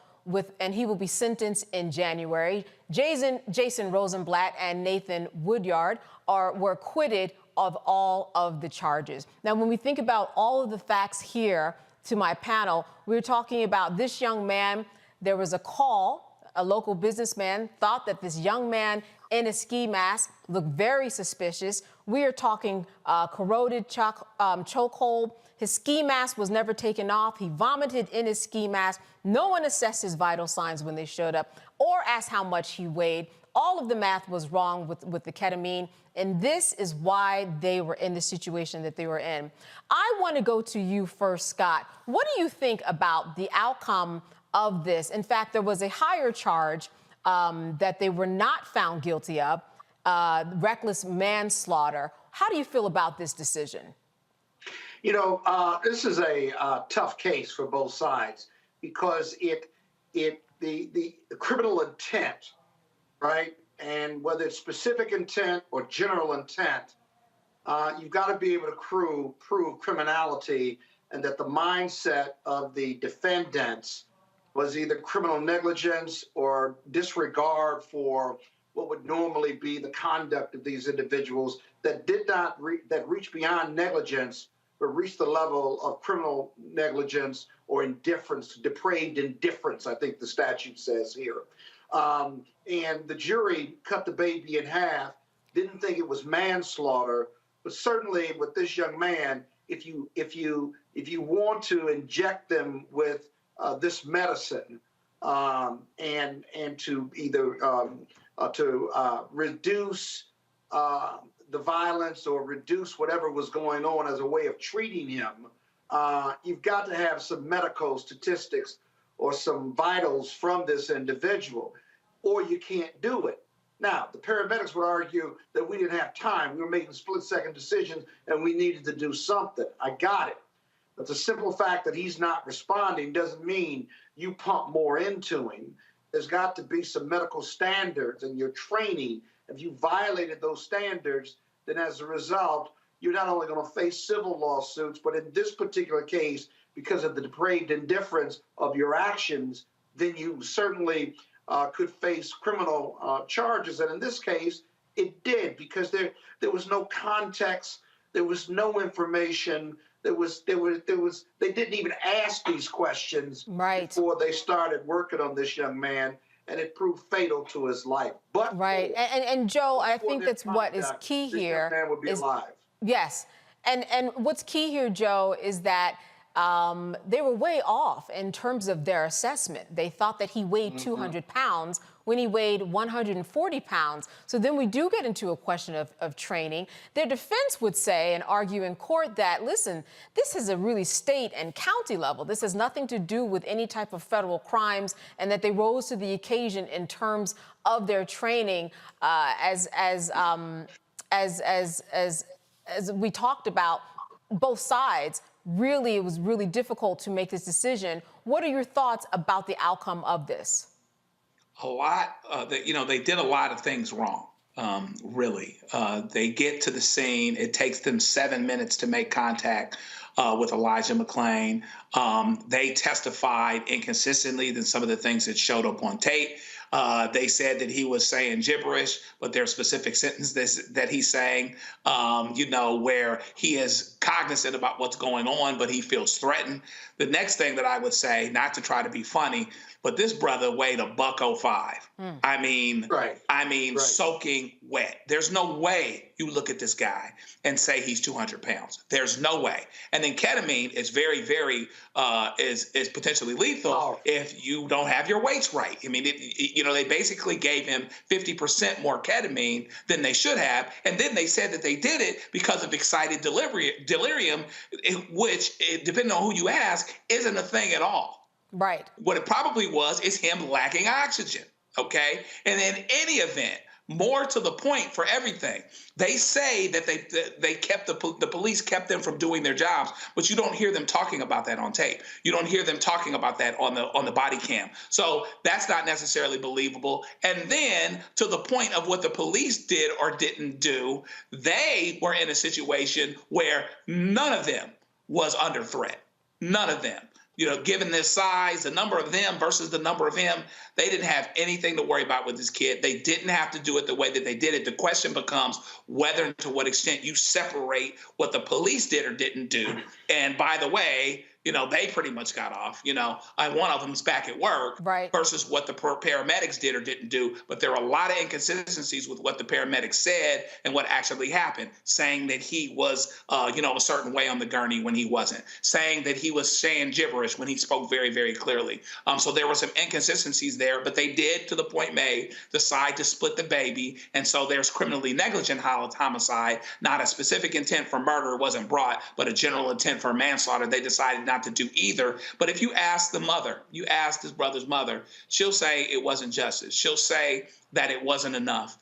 and he will be sentenced in January. Jason Rosenblatt and Nathan Woodyard were acquitted of all of the charges. Now, when we think about all of the facts here to my panel, we're talking about this young man. There was a call. A local businessman thought that this young man in a ski mask looked very suspicious. We are talking corroded chokehold. His ski mask was never taken off. He vomited in his ski mask. No one assessed his vital signs when they showed up or asked how much he weighed. All of the math was wrong with the ketamine, and this is why they were in the situation that they were in. I want to go to you first, Scott. What do you think about the outcome of this? In fact, there was a higher charge that they were not found guilty of, reckless manslaughter. How do you feel about this decision? You know, this is a tough case for both sides because the criminal intent, right, and whether it's specific intent or general intent, you've got to be able to prove criminality and that the mindset of the defendants was either criminal negligence or disregard for what would normally be the conduct of these individuals that did not that reached beyond negligence, but reached the level of criminal negligence or indifference, depraved indifference, I think the statute says here. And the jury cut the baby in half, didn't think it was manslaughter, but certainly with this young man, if you want to inject them with this medicine and to either reduce the violence or reduce whatever was going on as a way of treating him, you've got to have some medical statistics or some vitals from this individual, or you can't do it. Now, the paramedics would argue that we didn't have time. We were making split-second decisions, and we needed to do something. I got it. But the simple fact that he's not responding doesn't mean you pump more into him. There's got to be some medical standards in your training. If you violated those standards, then as a result, you're not only going to face civil lawsuits, but in this particular case, because of the depraved indifference of your actions, then you certainly could face criminal charges. And in this case, it did, because there was no context, there was no information, they didn't even ask these questions before they started working on this young man, and it proved fatal to his life. But and Joe, I think that's what is key here. This young man would be alive. Yes, and what's key here, Joe, is that they were way off in terms of their assessment. They thought that he weighed 200 pounds when he weighed 140 pounds. So then we do get into a question of training. Their defense would say and argue in court that, listen, this is a really state and county level. This has nothing to do with any type of federal crimes, and that they rose to the occasion in terms of their training as we talked about, both sides. Really, it was really difficult to make this decision. What are your thoughts about the outcome of this? A lot, they did a lot of things wrong, really. They get to the scene. It takes them 7 minutes to make contact with Elijah McClain. They testified inconsistently than some of the things that showed up on tape. They said that he was saying gibberish, but there are specific sentences that he's saying, where he is cognizant about what's going on, but he feels threatened. The next thing that I would say, not to try to be funny, but this brother weighed $105. I mean, soaking wet. There's no way you look at this guy and say he's 200 pounds. There's no way. And then ketamine is very, very is potentially lethal if you don't have your weights right. I mean, They basically gave him 50% more ketamine than they should have. And then they said that they did it because of excited delirium, which, depending on who you ask, isn't a thing at all. Right. What it probably was is him lacking oxygen. Okay. And in any event, more to the point for everything, they say that they kept the police kept them from doing their jobs, but you don't hear them talking about that on tape. You don't hear them talking about that on the body cam. So that's not necessarily believable. And then to the point of what the police did or didn't do, they were in a situation where none of them was under threat. None of them. Given their size, the number of them versus the number of him, they didn't have anything to worry about with this kid. They didn't have to do it the way that they did it. The question becomes whether and to what extent you separate what the police did or didn't do. And by the way, they pretty much got off. One of them's back at work versus what the paramedics did or didn't do. But there are a lot of inconsistencies with what the paramedics said and what actually happened, saying that he was, a certain way on the gurney when he wasn't, saying that he was saying gibberish when he spoke very, very clearly. So there were some inconsistencies there, but they did, to the point made, decide to split the baby. And so there's criminally negligent homicide, not a specific intent for murder wasn't brought, but a general intent for manslaughter. They decided not to do either. But if you ask the mother, you ask this brother's mother, she'll say it wasn't justice. She'll say that it wasn't enough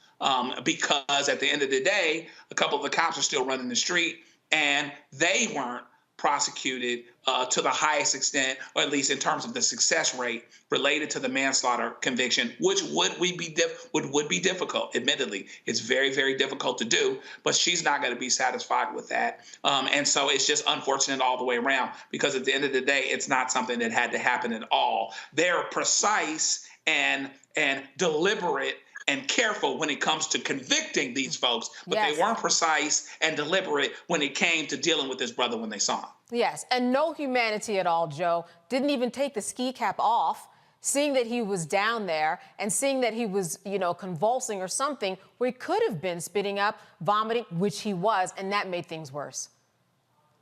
because at the end of the day, a couple of the cops are still running the street and they weren't prosecuted to the highest extent, or at least in terms of the success rate related to the manslaughter conviction, which would be difficult. Admittedly, it's very, very difficult to do, but she's not going to be satisfied with that. And so it's just unfortunate all the way around, because at the end of the day, it's not something that had to happen at all. They're precise and deliberate and careful when it comes to convicting these folks, but they weren't precise and deliberate when it came to dealing with this brother when they saw him. Yes, and no humanity at all, Joe. Didn't even take the ski cap off, seeing that he was down there and seeing that he was, convulsing or something, where he could have been spitting up, vomiting, which he was, and that made things worse.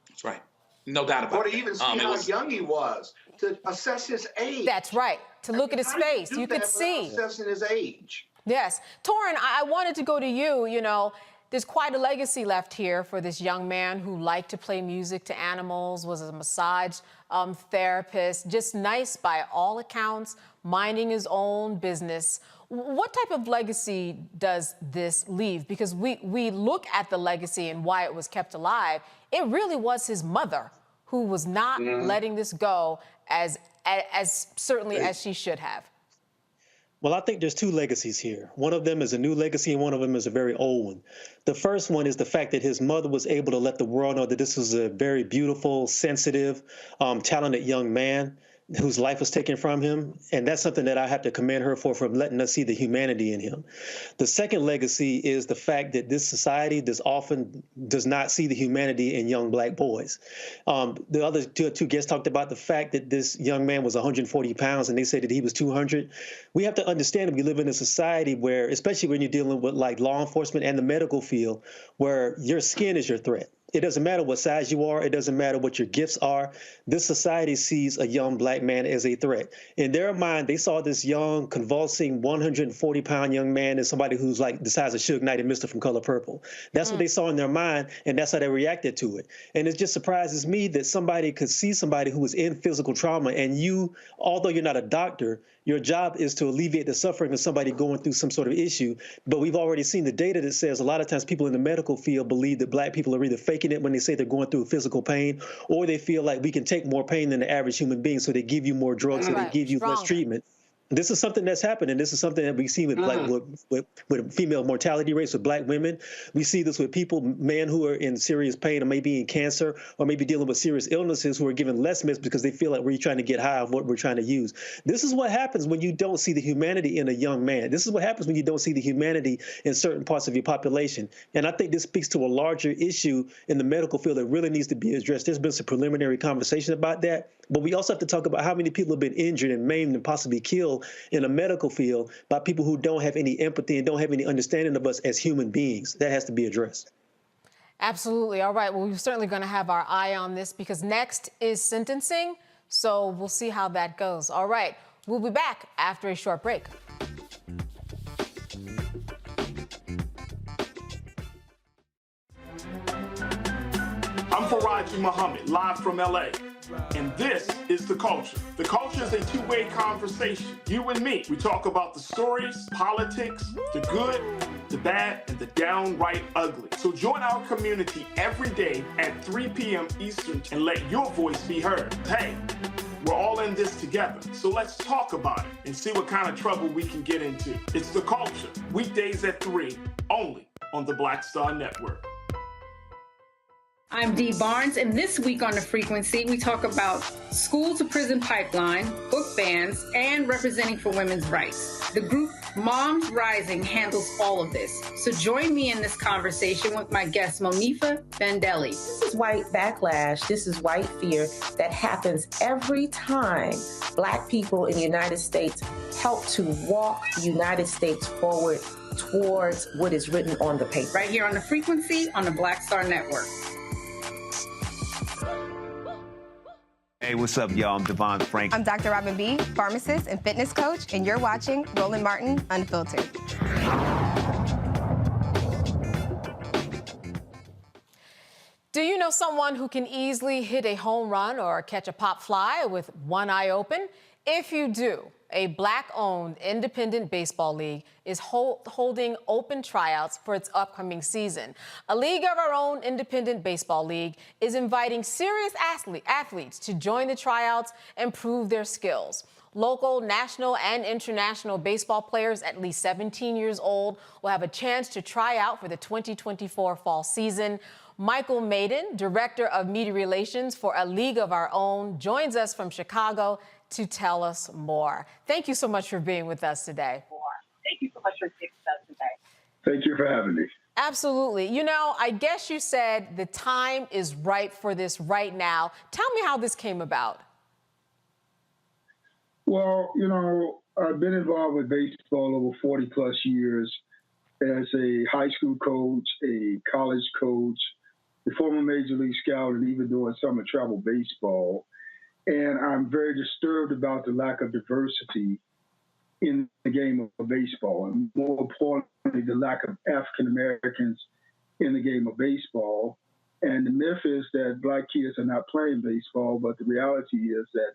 That's right. No doubt about it. Or to even see how young he was, to assess his age. That's right. To look at his face. You could see. Assessing his age. Yes. Torrin, I wanted to go to you. There's quite a legacy left here for this young man who liked to play music to animals, was a massage therapist, just nice by all accounts, minding his own business. What type of legacy does this leave? Because we look at the legacy and why it was kept alive. It really was his mother who was not letting this go as certainly as she should have. Well, I think there's two legacies here. One of them is a new legacy and one of them is a very old one. The first one is the fact that his mother was able to let the world know that this was a very beautiful, sensitive, talented young man whose life was taken from him. And that's something that I have to commend her for letting us see the humanity in him. The second legacy is the fact that this society often does not see the humanity in young black boys. The other two guests talked about the fact that this young man was 140 pounds and they said that he was 200. We have to understand that we live in a society where, especially when you're dealing with like law enforcement and the medical field, where your skin is your threat. It doesn't matter what size you are. It doesn't matter what your gifts are. This society sees a young black man as a threat. In their mind, they saw this young, convulsing, 140-pound young man as somebody who's like the size of Suge Knight and Mr. from Color Purple. That's what they saw in their mind, and that's how they reacted to it. And it just surprises me that somebody could see somebody who was in physical trauma, and you, although you're not a doctor, your job is to alleviate the suffering of somebody going through some sort of issue. But we've already seen the data that says a lot of times people in the medical field believe that black people are either faking it when they say they're going through physical pain, or they feel like we can take more pain than the average human being, so they give you more drugs, so they give you less treatment. This is something that's happening. This is something that we see with with female mortality rates with black women. We see this with people, men who are in serious pain or maybe in cancer or maybe dealing with serious illnesses, who are given less meds because they feel like we're trying to get high of what we're trying to use. This is what happens when you don't see the humanity in a young man. This is what happens when you don't see the humanity in certain parts of your population. And I think this speaks to a larger issue in the medical field that really needs to be addressed. There's been some preliminary conversation about that, but we also have to talk about how many people have been injured and maimed and possibly killed in a medical field by people who don't have any empathy and don't have any understanding of us as human beings. That has to be addressed. Absolutely. All right. Well, we're certainly going to have our eye on this, because next is sentencing. So we'll see how that goes. All right. We'll be back after a short break. Faraji Muhammad, live from LA. And this is The Culture. The Culture is a two-way conversation. You and me. We talk about the stories, politics, the good, the bad, and the downright ugly. So join our community every day at 3 p.m. Eastern and let your voice be heard. Hey, we're all in this together. So let's talk about it and see what kind of trouble we can get into. It's The Culture, weekdays at 3, only on the Black Star Network. I'm Dee Barnes, and this week on The Frequency, we talk about school to prison pipeline, book bans, and representing for women's rights. The group Moms Rising handles all of this. So join me in this conversation with my guest, Monifa Bandelli. This is white backlash. This is white fear that happens every time Black people in the United States help to walk the United States forward towards what is written on the paper. Right here on The Frequency on the Black Star Network. Hey, what's up, y'all? I'm Devon Frank. I'm Dr. Robin B., pharmacist and fitness coach, and you're watching Roland Martin Unfiltered. Do you know someone who can easily hit a home run or catch a pop fly with one eye open? If you do, a Black-owned independent baseball league is holding open tryouts for its upcoming season. A League of Our Own independent baseball league is inviting serious athletes to join the tryouts and prove their skills. Local, national, and international baseball players at least 17 years old will have a chance to try out for the 2024 fall season. Michael Maiden, Director of Media Relations for A League of Our Own, joins us from Chicago to tell us more. Thank you so much for being with us today. Thank you for having me. Absolutely. You know, I guess you said the time is right for this right now. Tell me how this came about. Well, you know, I've been involved with baseball over 40 plus years as a high school coach, a college coach, a former major league scout, and even doing summer travel baseball. And I'm very disturbed about the lack of diversity in the game of baseball, and more importantly, the lack of African Americans in the game of baseball. And the myth is that Black kids are not playing baseball, but the reality is that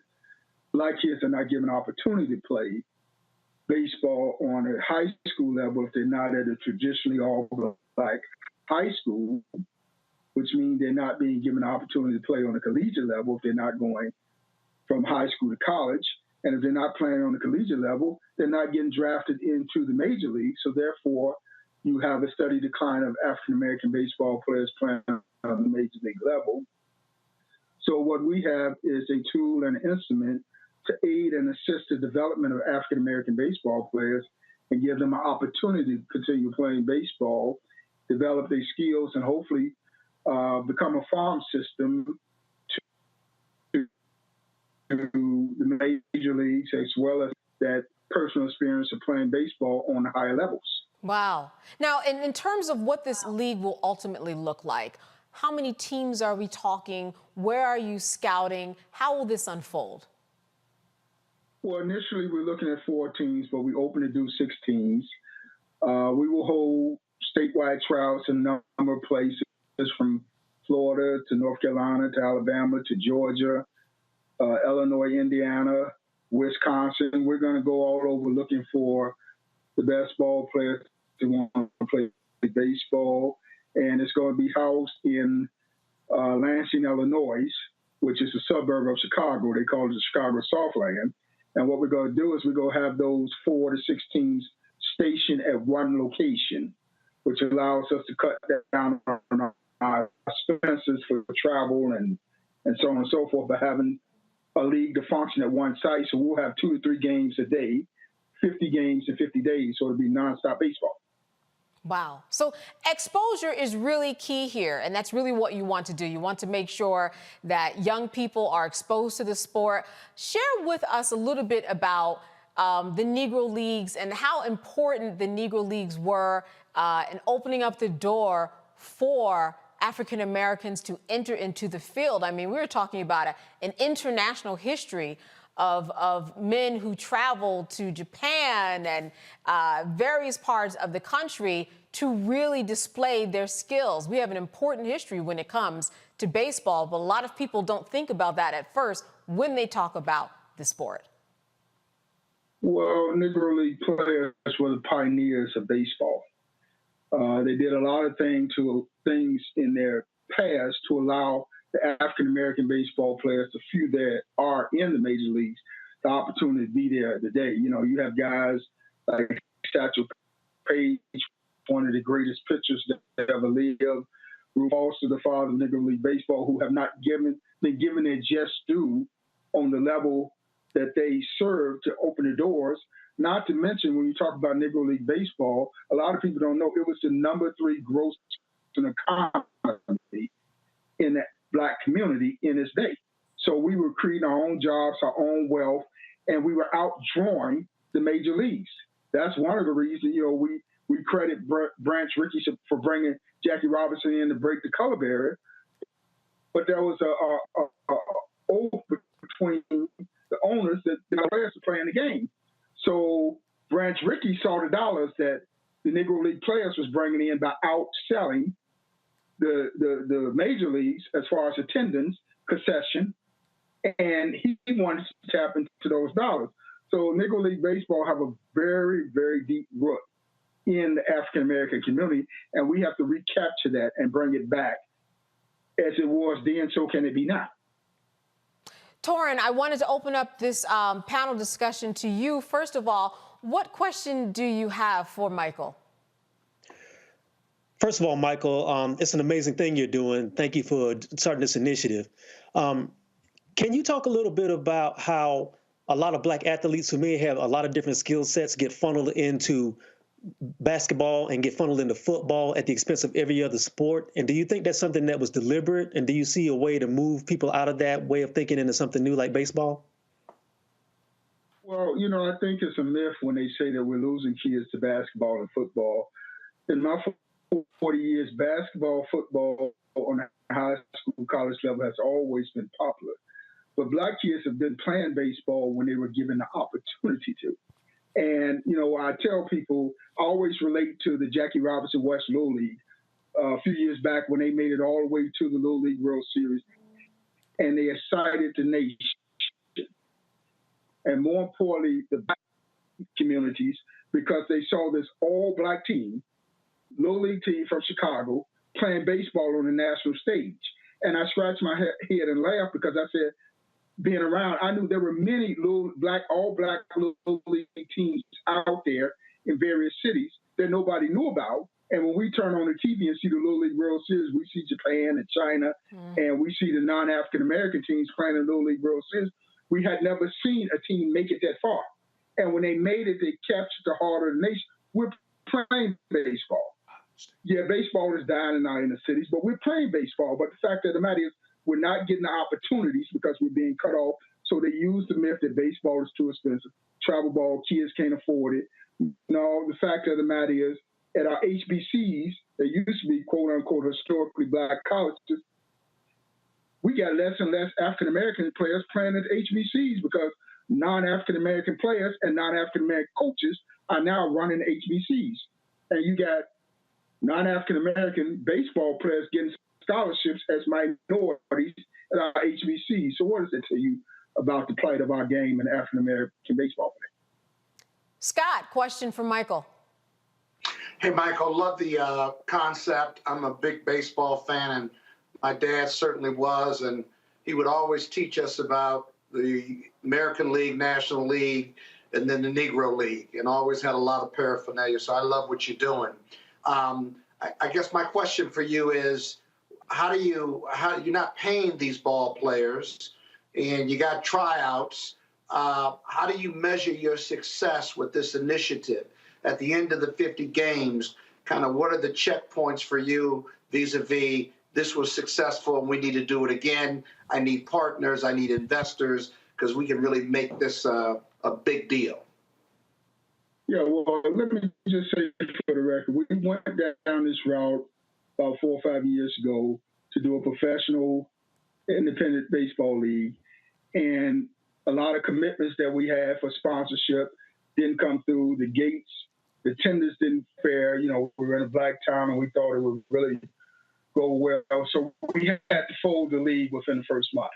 Black kids are not given opportunity to play baseball on a high school level if they're not at a traditionally all Black high school, which means they're not being given an opportunity to play on a collegiate level if they're not going from high school to college. And if they're not playing on the collegiate level, they're not getting drafted into the major league. So therefore, you have a steady decline of African-American baseball players playing on the major league level. So what we have is a tool and an instrument to aid and assist the development of African-American baseball players and give them an opportunity to continue playing baseball, develop their skills, and hopefully become a farm system to the major leagues, as well as that personal experience of playing baseball on the higher levels. Wow. Now, in terms of what this league will ultimately look like, how many teams are we talking? Where are you scouting? How will this unfold? Well, initially we're looking at 4 teams, but we open to do 6 teams. We will hold statewide tryouts in a number of places, from Florida to North Carolina to Alabama to Georgia, Illinois, Indiana, Wisconsin. We're going to go all over looking for the best ball players to want to play baseball. And it's going to be housed in Lansing, Illinois, which is a suburb of Chicago. They call it the Chicago Southland. And what we're going to do is we're going to have those 4 to 6 teams stationed at one location, which allows us to cut down on our expenses for travel and so on and so forth by having a league to function at one site. So we'll have 2 to 3 games a day, 50 games in 50 days. So it'll be nonstop baseball. Wow. So exposure is really key here, and that's really what you want to do. You want to make sure that young people are exposed to the sport. Share with us a little bit about the Negro Leagues and how important the Negro Leagues were in opening up the door for African Americans to enter into the field. I mean, we were talking about an international history of men who traveled to Japan and various parts of the country to really display their skills. We have an important history when it comes to baseball, but a lot of people don't think about that at first when they talk about the sport. Well, Negro League players were the pioneers of baseball. They did a lot of things in their past to allow the African-American baseball players, the few that are in the major leagues, the opportunity to be there today. You know, you have guys like Satchel Paige, one of the greatest pitchers that ever lived, Rube Foster, the father of Negro League Baseball, who have not been given their just due on the level that they serve to open the doors. Not to mention, when you talk about Negro League Baseball, a lot of people don't know it was the #3 gross in the economy in that Black community in its day. So we were creating our own jobs, our own wealth, and we were outdrawing the major leagues. That's one of the reasons, you know, we credit Branch Rickey for bringing Jackie Robinson in to break the color barrier. But there was a oath between the owners that the players were playing the game. So Branch Rickey saw the dollars that the Negro League players was bringing in by outselling the major leagues as far as attendance, concession, and he wanted to tap into those dollars. So Negro League Baseball have a very, very deep root in the African-American community, and we have to recapture that and bring it back as it was then, so can it be now. Torin, I wanted to open up this panel discussion to you. First of all, what question do you have for Michael? First of all, Michael, it's an amazing thing you're doing. Thank you for starting this initiative. Can you talk a little bit about how a lot of Black athletes who may have a lot of different skill sets get funneled into basketball and get funneled into football at the expense of every other sport? And do you think that's something that was deliberate? And do you see a way to move people out of that way of thinking into something new like baseball? Well, you know, I think it's a myth when they say that we're losing kids to basketball and football. In my 40 years, basketball, football on the high school, college level has always been popular. But Black kids have been playing baseball when they were given the opportunity to. And, you know, I tell people, I always relate to the Jackie Robinson West Little League a few years back when they made it all the way to the Little League World Series. And they excited the nation. And more importantly, the Black communities, because they saw this all-Black team, Little League team from Chicago, playing baseball on the national stage. And I scratched my head and laughed because I said, being around, I knew there were many all-Black Little League teams out there in various cities that nobody knew about. And when we turn on the TV and see the Little League World Series, we see Japan and China, and we see the non-African-American teams playing in the Little League World Series. We had never seen a team make it that far. And when they made it, they captured the heart of the nation. We're playing baseball. Yeah, baseball is dying now in the cities, but we're playing baseball. But the fact of the matter is, we're not getting the opportunities because we're being cut off. So they use the myth that baseball is too expensive. Travel ball, kids can't afford it. No, the fact of the matter is, at our HBCs, that used to be quote unquote historically Black colleges, we got less and less African-American players playing at HBCs because non-African American players and non-African American coaches are now running HBCs. And you got non-African American baseball players getting scholarships as minorities at our HBCs. So what does it tell you about the plight of our game and African American baseball play? Scott, question for Michael. Hey, Michael, love the concept. I'm a big baseball fan, and my dad certainly was, and he would always teach us about the American League, National League, and then the Negro League, and always had a lot of paraphernalia, so I love what you're doing. I guess my question for you is, how you're not paying these ball players, and you got tryouts, how do you measure your success with this initiative? At the end of the 50 games, kind of what are the checkpoints for you vis-a-vis this was successful and we need to do it again? I need partners, I need investors, because we can really make this a big deal. Yeah, well, let me just say for the record, we went down this route about 4 or 5 years ago to do a professional independent baseball league. And A lot of commitments that we had for sponsorship didn't come through. The gates, the tenders didn't fare. You know, we were in a black town and we thought it would really go well. So we had to fold the league within the first month.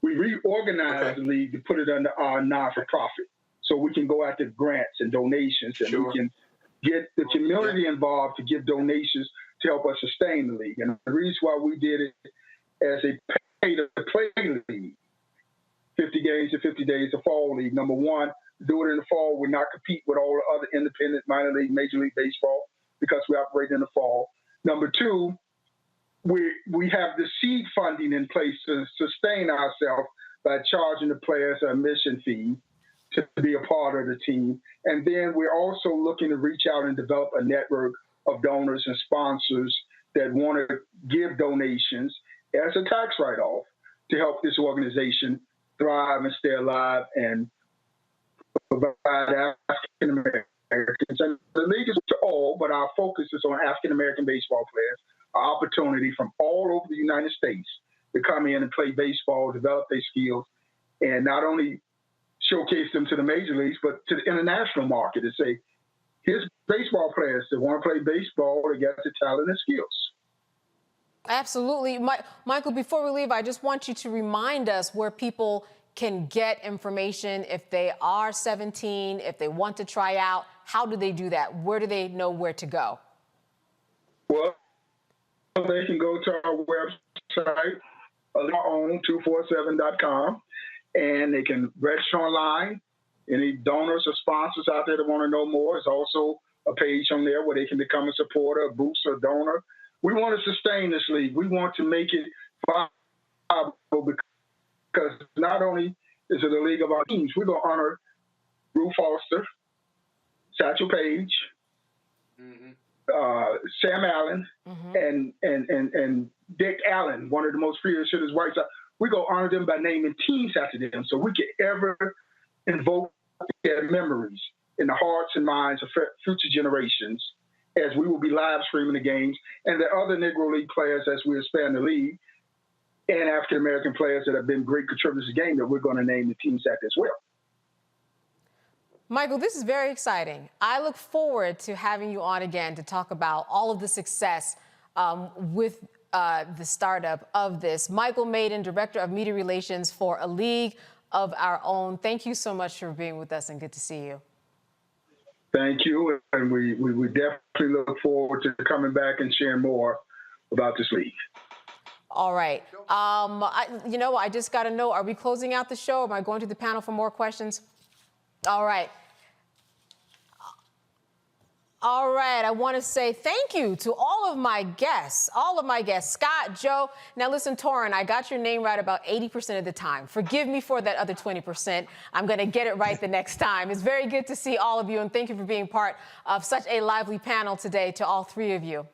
We reorganized the league to put it under our non-for-profit so we can go after grants and donations and we can get the community involved to give donations to help us sustain the league. And the reason why we did it as a pay-to-play league, 50 games in 50 days, a fall league. Number one, do it in the fall would not compete with all the other independent minor league, major league baseball because we operate in the fall. Number two, we have the seed funding in place to sustain ourselves by charging the players an admission fee to be a part of the team. And then we're also looking to reach out and develop a network of donors and sponsors that want to give donations as a tax write-off to help this organization thrive and stay alive and provide African Americans. And the league is to all, but our focus is on African American baseball players, an opportunity from all over the United States to come in and play baseball, develop their skills, and not only showcase them to the major leagues, but to the international market to say, here's baseball players that want to play baseball, they got the talent and skills. Absolutely. Michael, before we leave, I just want you to remind us where people can get information if they are 17, if they want to try out. How do they do that? Where do they know where to go? Well, they can go to our website, own247.com, and they can register online. Any donors or sponsors out there that want to know more, there's also a page on there where they can become a supporter, a booster, a donor. We want to sustain this league. We want to make it viable because not only is it a league of our teams, we're going to honor Ruth Foster, Satchel Paige, Sam Allen, and Dick Allen, one of the most fierce hitters, White Sox. We're going to honor them by naming teams after them so we can ever invoke their memories in the hearts and minds of future generations as we will be live streaming the games, and the other Negro League players as we expand the league, and African-American players that have been great contributors to the game that we're going to name the teams after as well. Michael, this is very exciting. I look forward to having you on again to talk about all of the success with the startup of this. Michael Maiden, Director of Media Relations for A League of Our Own. Thank you so much for being with us and good to see you. Thank you, and we definitely look forward to coming back and sharing more about this league. All right. I just got to know, are we closing out the show? Am I going to the panel for more questions? All right. All right, I want to say thank you to all of my guests, Scott, Joe. Now listen, Torrin, I got your name right about 80% of the time. Forgive me for that other 20%. I'm going to get it right the next time. It's very good to see all of you, and thank you for being part of such a lively panel today to all three of you.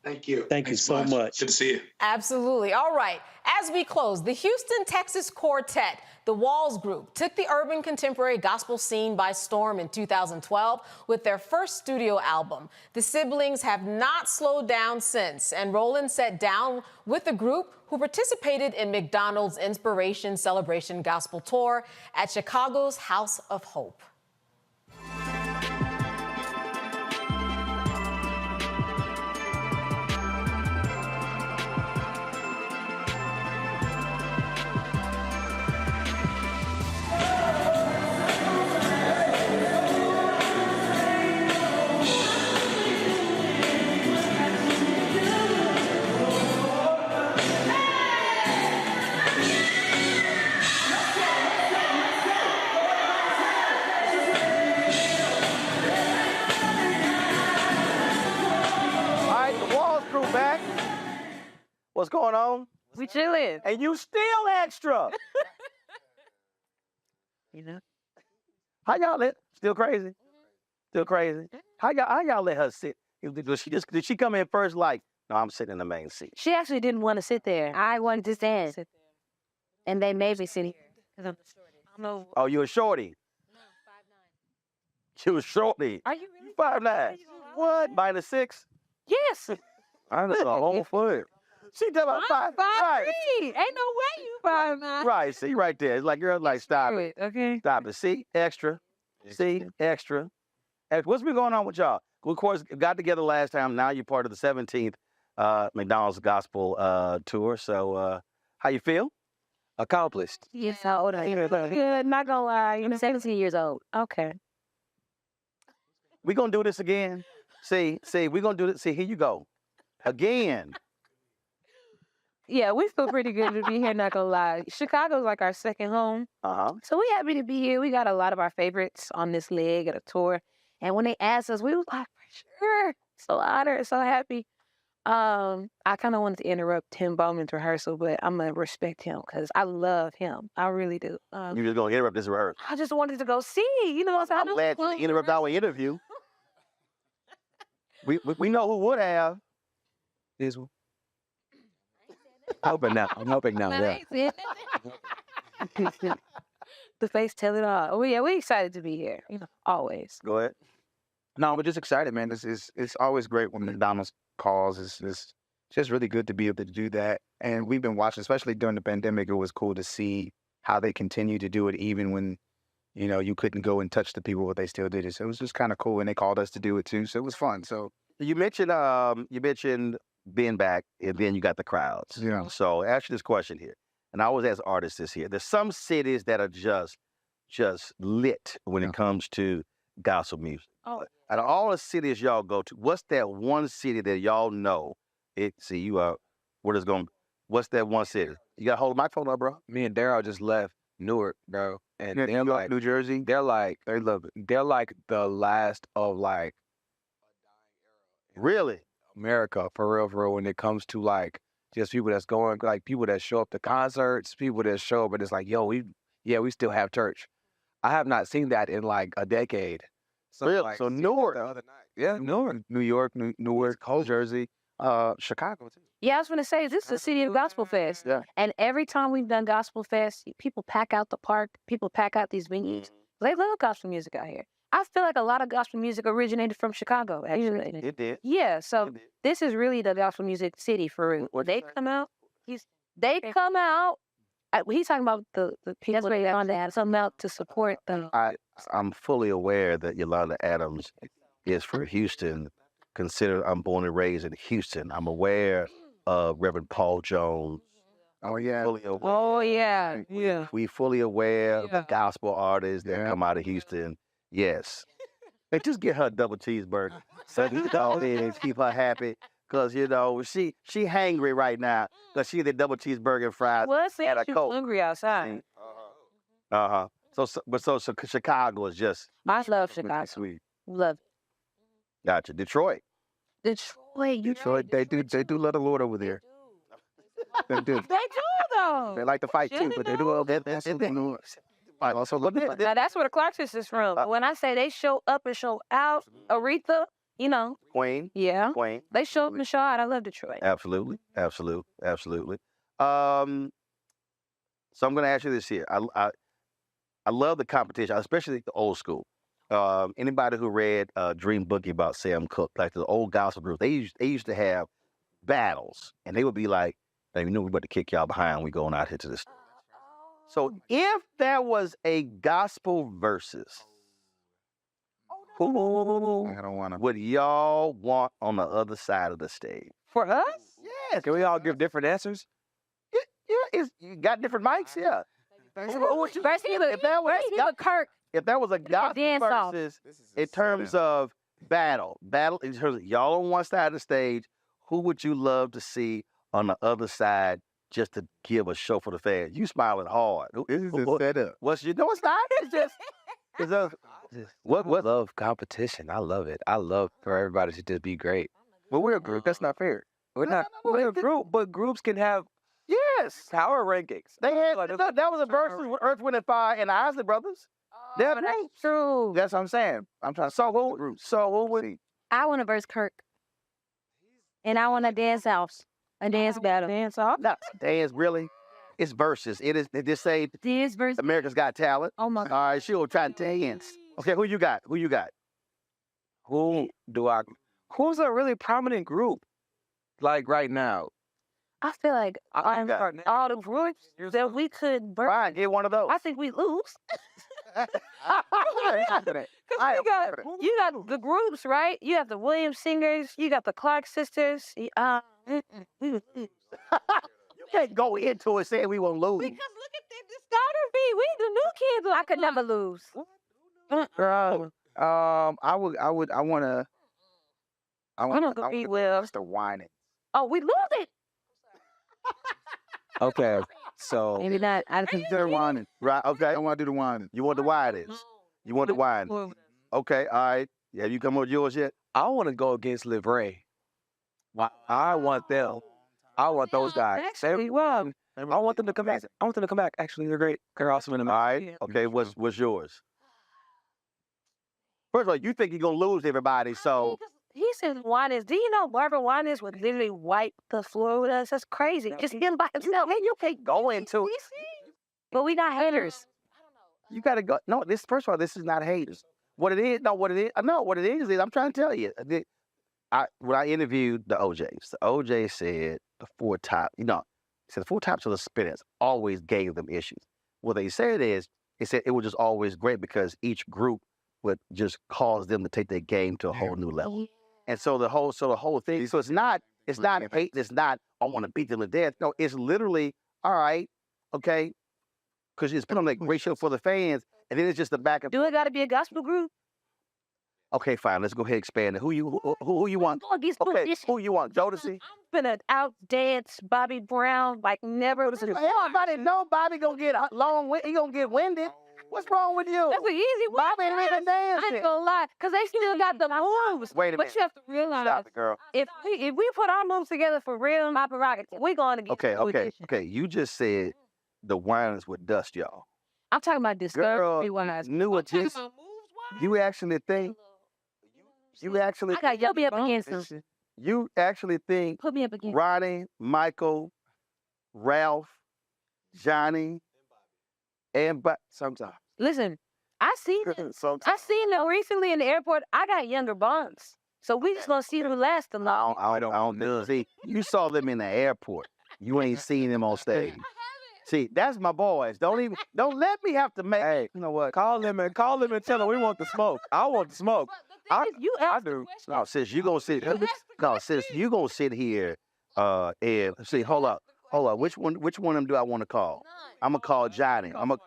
Thank you. Thank you so much. Good to see you. Absolutely. All right. As we close, the Houston, Texas quartet, the Walls Group, took the urban contemporary gospel scene by storm in 2012 with their first studio album. The siblings have not slowed down since, and Roland sat down with the group who participated in McDonald's Inspiration Celebration Gospel Tour at Chicago's House of Hope. What's going on? We chilling. And you still extra. You know? How y'all let, still crazy? Still crazy? How y'all let her sit? Did she come in first like, no, I'm sitting in the main seat? She actually didn't want to sit there. I wanted to stand. Sit there. And they made me sit here. Because I'm the shorty. I don't know. Oh, you a shorty? No, 5'9". You a shorty? Are you really? 5'9". What? -6? Yes. I know, a whole foot. She talking about I'm 5'3". Right. 5'3". Ain't no way you 5'9". Right. See right there. It's like, girl, like, stop it. Okay. Stop it. See, extra. See, extra. What's been going on with y'all? We, of course, got together last time. Now you're part of the 17th McDonald's Gospel Tour. So, how you feel? Accomplished. Yes, how old are you? Good, not gonna lie. I'm 17 years old. Okay. We gonna do this again. See, we gonna do this. See, here you go. Again. Yeah, we feel pretty good to be here, not gonna lie. Chicago's like our second home. So we happy to be here. We got a lot of our favorites on this leg of the tour. And when they asked us, we was like, for sure. So honored, so happy. I kind of wanted to interrupt Tim Bowman's rehearsal, but I'm gonna respect him because I love him. I really do. You just gonna interrupt this rehearsal? I just wanted to go see. You know what I'm saying? I'm glad you interrupt our interview. We know who would have. This one. I'm hoping now. Yeah. The face tell it all. Oh, yeah, we excited to be here. You know, always. Go ahead. No, we're just excited, man. It's always great when McDonald's calls. It's just really good to be able to do that. And we've been watching, especially during the pandemic. It was cool to see how they continue to do it, even when you couldn't go and touch the people, but they still did it. So it was just kind of cool, and they called us to do it too. So it was fun. So you mentioned being back, and then you got the crowds. Yeah. So ask you this question here, and I always ask artists this here. There's some cities that are just lit when it comes to gospel music. Oh. Out of all the cities y'all go to, what's that one city that y'all know? What's that one city? You got to hold the microphone up, bro. me and Daryl just left Newark, bro, and Yeah, they're New York, like New Jersey. they love it. They're like the last of like Really? America for real when it comes to like just people that's going, like people that show up to concerts, people that show up and it's like, yo, we still have church. I have not seen that in like a decade. So Really? like, So seeing that Newark. the other night. Yeah, Newark, New York, Newark, Jersey, Chicago too. Yeah, I was gonna say, this is the city of Gospel Fest. Yeah. And every time we've done Gospel Fest, people pack out the park, people pack out these venues. They love gospel music out here. I feel like a lot of gospel music originated from Chicago, actually. It did. Yeah, so this is really the gospel music city for real. They come out. He's talking about the people that come out to support them. I'm fully aware that Yolanda Adams is from Houston. Consider I'm born and raised in Houston. I'm aware of Reverend Paul Jones. Oh yeah. Fully aware. Oh yeah, yeah. We fully aware of Yeah. gospel artists that come out of Houston. Yes. Hey, just get her a double cheeseburger. So keep her happy. Because, she hangry right now. Because she the double cheeseburger and fries Well, it's and a too Coke. hungry outside. Uh-huh. So Chicago is just I love Chicago. sweet. Love Gotcha. Detroit. Detroit. Detroit, they do love the Lord over there. They do. They do though. They like to fight too, but they do all that. Also look at Now that's where the Clarksons is from. But when I say they show up and show out, Aretha, Queen. yeah, Queen. they show up and show out. I love Detroit. Absolutely. So I'm going to ask you this here. I love the competition, especially the old school. Anybody who read Dream Boogie about Sam Cooke, like the old gospel groups, they used to have battles, and they would be like, "Hey, we about to kick y'all behind. We going out here to this." So if there was a gospel versus, who I don't want to. would y'all want on the other side of the stage? For us? Yes. Can we all give different answers? You got different mics, yeah. Versus Kirk. If that was a gospel dance off. versus in terms of battle in terms of y'all on one side of the stage, who would you love to see on the other side just to give a show for the fans? You smiling hard. This is a setup. It's not. It's just What love competition? I love it. I love for everybody to just be great. Well, we're a group. That's not fair. We're a group, but groups can have power rankings. They had that was a versus with Earth, Wind, and Fire and the Isley Brothers. Oh, that's true. That's what I'm saying. I'm trying to solve the group. So who would he? I want to verse Kirk. And I want to dance off. A dance battle. Dance off? No, dance really. It's versus. It is. They just say Dance versus. America's Got Talent. Oh my All right, she'll try to dance. Okay, who you got? Who's a really prominent group? Like right now. I feel like all the groups that we could burn. Fine, get one of those. I think we lose. I ain't confident. I am confident. You got the groups, right? You have the Williams singers. You got the Clark sisters. We would lose. You can't go into it saying we won't lose. Because look at the discography. We the new kids. I could never lose. Girl, I wanna compete with the whining. Oh, we lose it. Okay, so Maybe not. I think they're whining. Right, okay. I want to do the whining. You want the wildest. You want the wine. Okay, all right. Have you come up with yours yet? I want to go against Liv Ray. I want them. I want those guys. Actually, well, I want them to come back. I want them to come back. Actually, they're great. They're awesome in the All right. Okay, what's yours? First of all, you think you're going to lose everybody, so... He said Juanes. Do you know Barber Juanes would literally wipe the floor with us? That's crazy. Just him by himself. Man, you can't go into it. But we not haters. You got to go. No, first of all, this is not haters. What it is, what it is I'm trying to tell you. When I interviewed the OJs, the OJ said the four top, said the four tops of the spinners always gave them issues. What they said is, they said it was just always great because each group would just cause them to take their game to a whole new level. And so the whole thing, so it's not hate, it's not, I want to beat them to death. No, it's literally, all right, okay, because it's put on like great show for the fans, and then it's just the back and Do it got to be a gospel group? Okay, fine, let's go ahead and expand it. Who you want? Okay, who you want, Jodeci? I'm finna outdance Bobby Brown like never. Everybody know Bobby gonna get he gonna get winded. What's wrong with you? That's an easy one. Bobby ain't even dancing. I ain't gonna lie, because they still got the moves. Wait a minute. But you have to realize, Stop it, girl. If we put our moves together for real, my prerogative, we're going to get Okay. You just said the Winans would dust y'all. I'm talking about discovery wise. New addition. You actually think? I got y'all be up against them. You actually think? Put me up against Ronnie, Michael, Ralph, Johnny, and sometimes. Listen, I seen them recently in the airport. I got younger bonds. So we just gonna see who lasts the long. I don't know. See, you saw them in the airport. You ain't seen them on stage. See, that's my boys. Don't let me have to make. Hey, you know what? Call them and tell them we want the smoke. I want the smoke. I do. No, sis, you gonna sit. No, sis, you gonna sit here. And see, hold up. Which one of them do I want to call? I'm gonna call Johnny. I'm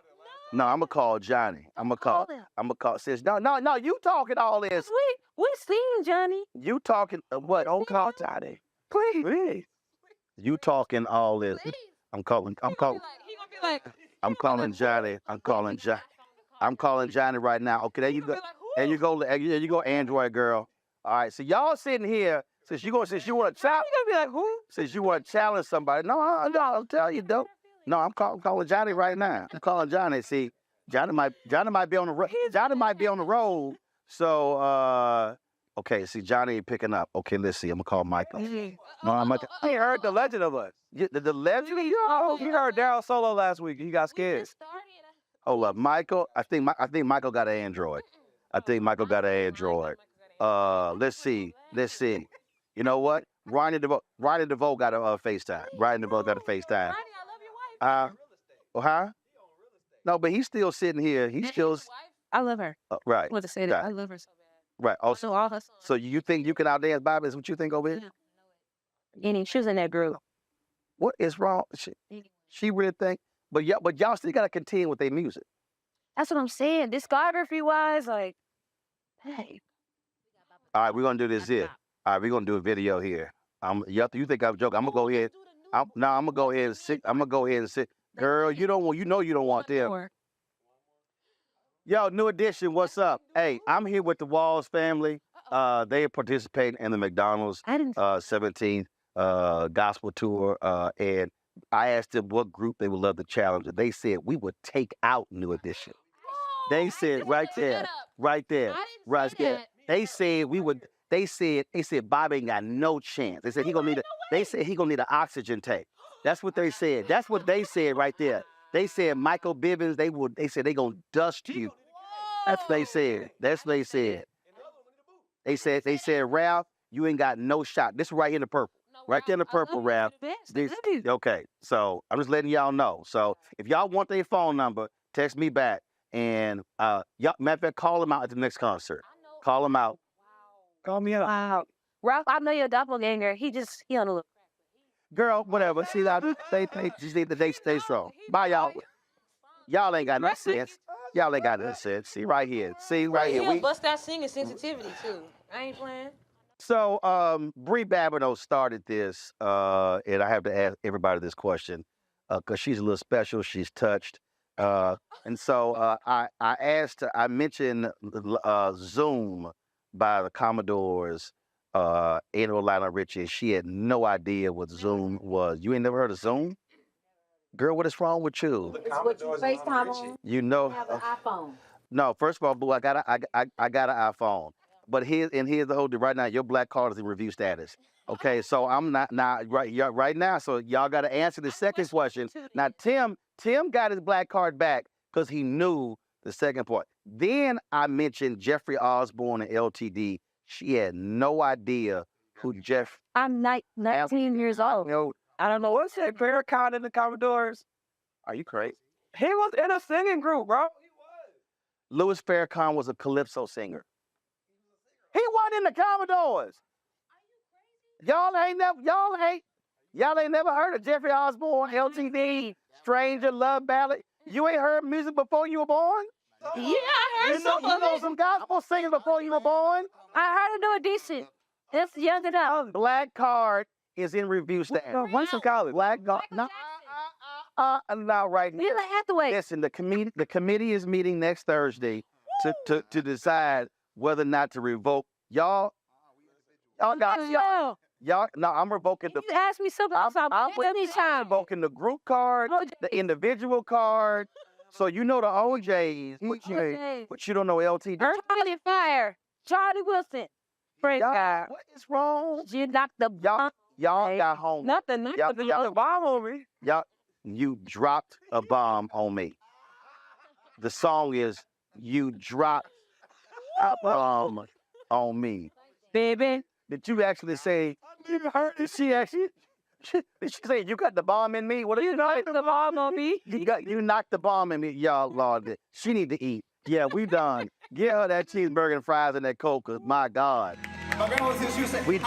gonna call Johnny. I'm gonna call sis. No. You talking all this? We seen Johnny. You talking what? Don't call Johnny. Please. You talking all this? I'm calling Johnny. I'm calling Johnny right now. Okay, there you go. There you go, Android girl. All right, so y'all sitting here. Since you want to challenge, you gonna be like who? Since you want to challenge somebody, no, I'll tell you though. No, I'm calling Johnny right now. I'm calling Johnny. See, Johnny might be on the road. Johnny might be on the road. So, okay. See, Johnny ain't picking up. Okay, let's see. I'm gonna call Michael. No, He heard the legend of us. The legend. He heard Daryl Solo last week. He got scared. Hold up, Michael. I think Michael got an Android. Let's see. You know what? Ronnie DeVoe got a FaceTime. Ronnie DeVoe got a FaceTime. Huh? No, but he's still sitting here. He's still. I love her. Right. I want to say that. I love her so bad. Right. Also, so you think you can outdance Bobby? Is what you think over here? Yeah. She was in that group. What is wrong? She really think, but y'all still gotta contend with their music. That's what I'm saying. Discography wise, like, hey. All right, we're gonna do this here. All right, we're gonna do a video here. You think I'm joking? I'm gonna go ahead. I'm gonna go ahead and sit. Girl, you don't want them. Yo, New Edition, what's up? Hey, I'm here with the Walls family. They are participating in the McDonald's 17th gospel tour, and I asked them what group they would love to challenge, and they said we would take out New Edition. They said right there. They said we would. They said Bobby ain't got no chance. They said he gonna need an oxygen tank. That's what they said. That's what they said right there. They said Michael Bivins. They said they gonna dust you. That's what they said. They said Ralph, you ain't got no shot. This right here in the purple. No, Right there in the purple wrap. Okay, so I'm just letting y'all know. So if y'all want their phone number, text me back. And y'all, matter of fact, call them out at the next concert. Call them out. Call me out. Wow. Ralph, I know your doppelganger. He on a little. Girl, whatever. See that? Just need the stay strong. Bye, y'all. Y'all ain't got no sense. Y'all ain't got no sense. See right here. See right here. He'll bust that singing sensitivity too. I ain't playing. So, Bree Babineau started this, and I have to ask everybody this question because she's a little special. She's touched. And so I mentioned Zoom by the Commodores in Orlando Richie. She had no idea what Zoom was. You ain't never heard of Zoom? Girl, what is wrong with you? It's what you FaceTime on. You know, have an iPhone. No, first of all, boo, I got an iPhone. But here's the whole deal. Right now, your black card is in review status. Okay, so I'm not right now. So y'all got to answer the second question. Now, Tim got his black card back because he knew the second part. Then I mentioned Jeffrey Osborne and LTD. She had no idea who Jeff. I'm 19 years old. You know, I don't know what's that Farrakhan in the Commodores. Are you crazy? He was in a singing group, bro. Louis Farrakhan was a calypso singer. He wasn't in the Commodores. Y'all ain't never heard of Jeffrey Osborne, LTD, Stranger Love Ballad. You ain't heard music before you were born? Yeah, I heard some of it. You know some gospel singers before you were born? I heard him do a decent. That's young enough. Black card is in review status. What's the college? Black card. No. Not right now. You have to wait. Listen, the committee is meeting next Thursday to decide whether or not to revoke. Y'all no, I'm revoking the. You asked me something. I'm revoking the group card, the individual card. So you know the OJs, but you don't know LTD. Charlie Fire, Charlie Wilson, Frank God. What is wrong? You knocked the bomb. Y'all got home. Nothing. The bomb on me. You dropped a bomb on me. The song is "You Dropped a Bomb on Me." Baby. Did you actually say? You heard it? Did she say you got the bomb in me? What did you knock the bomb on me? You knocked the bomb in me, y'all. Lord, she need to eat. Yeah, we done. Get her that cheeseburger and fries and that Coke. 'Cause my God. We.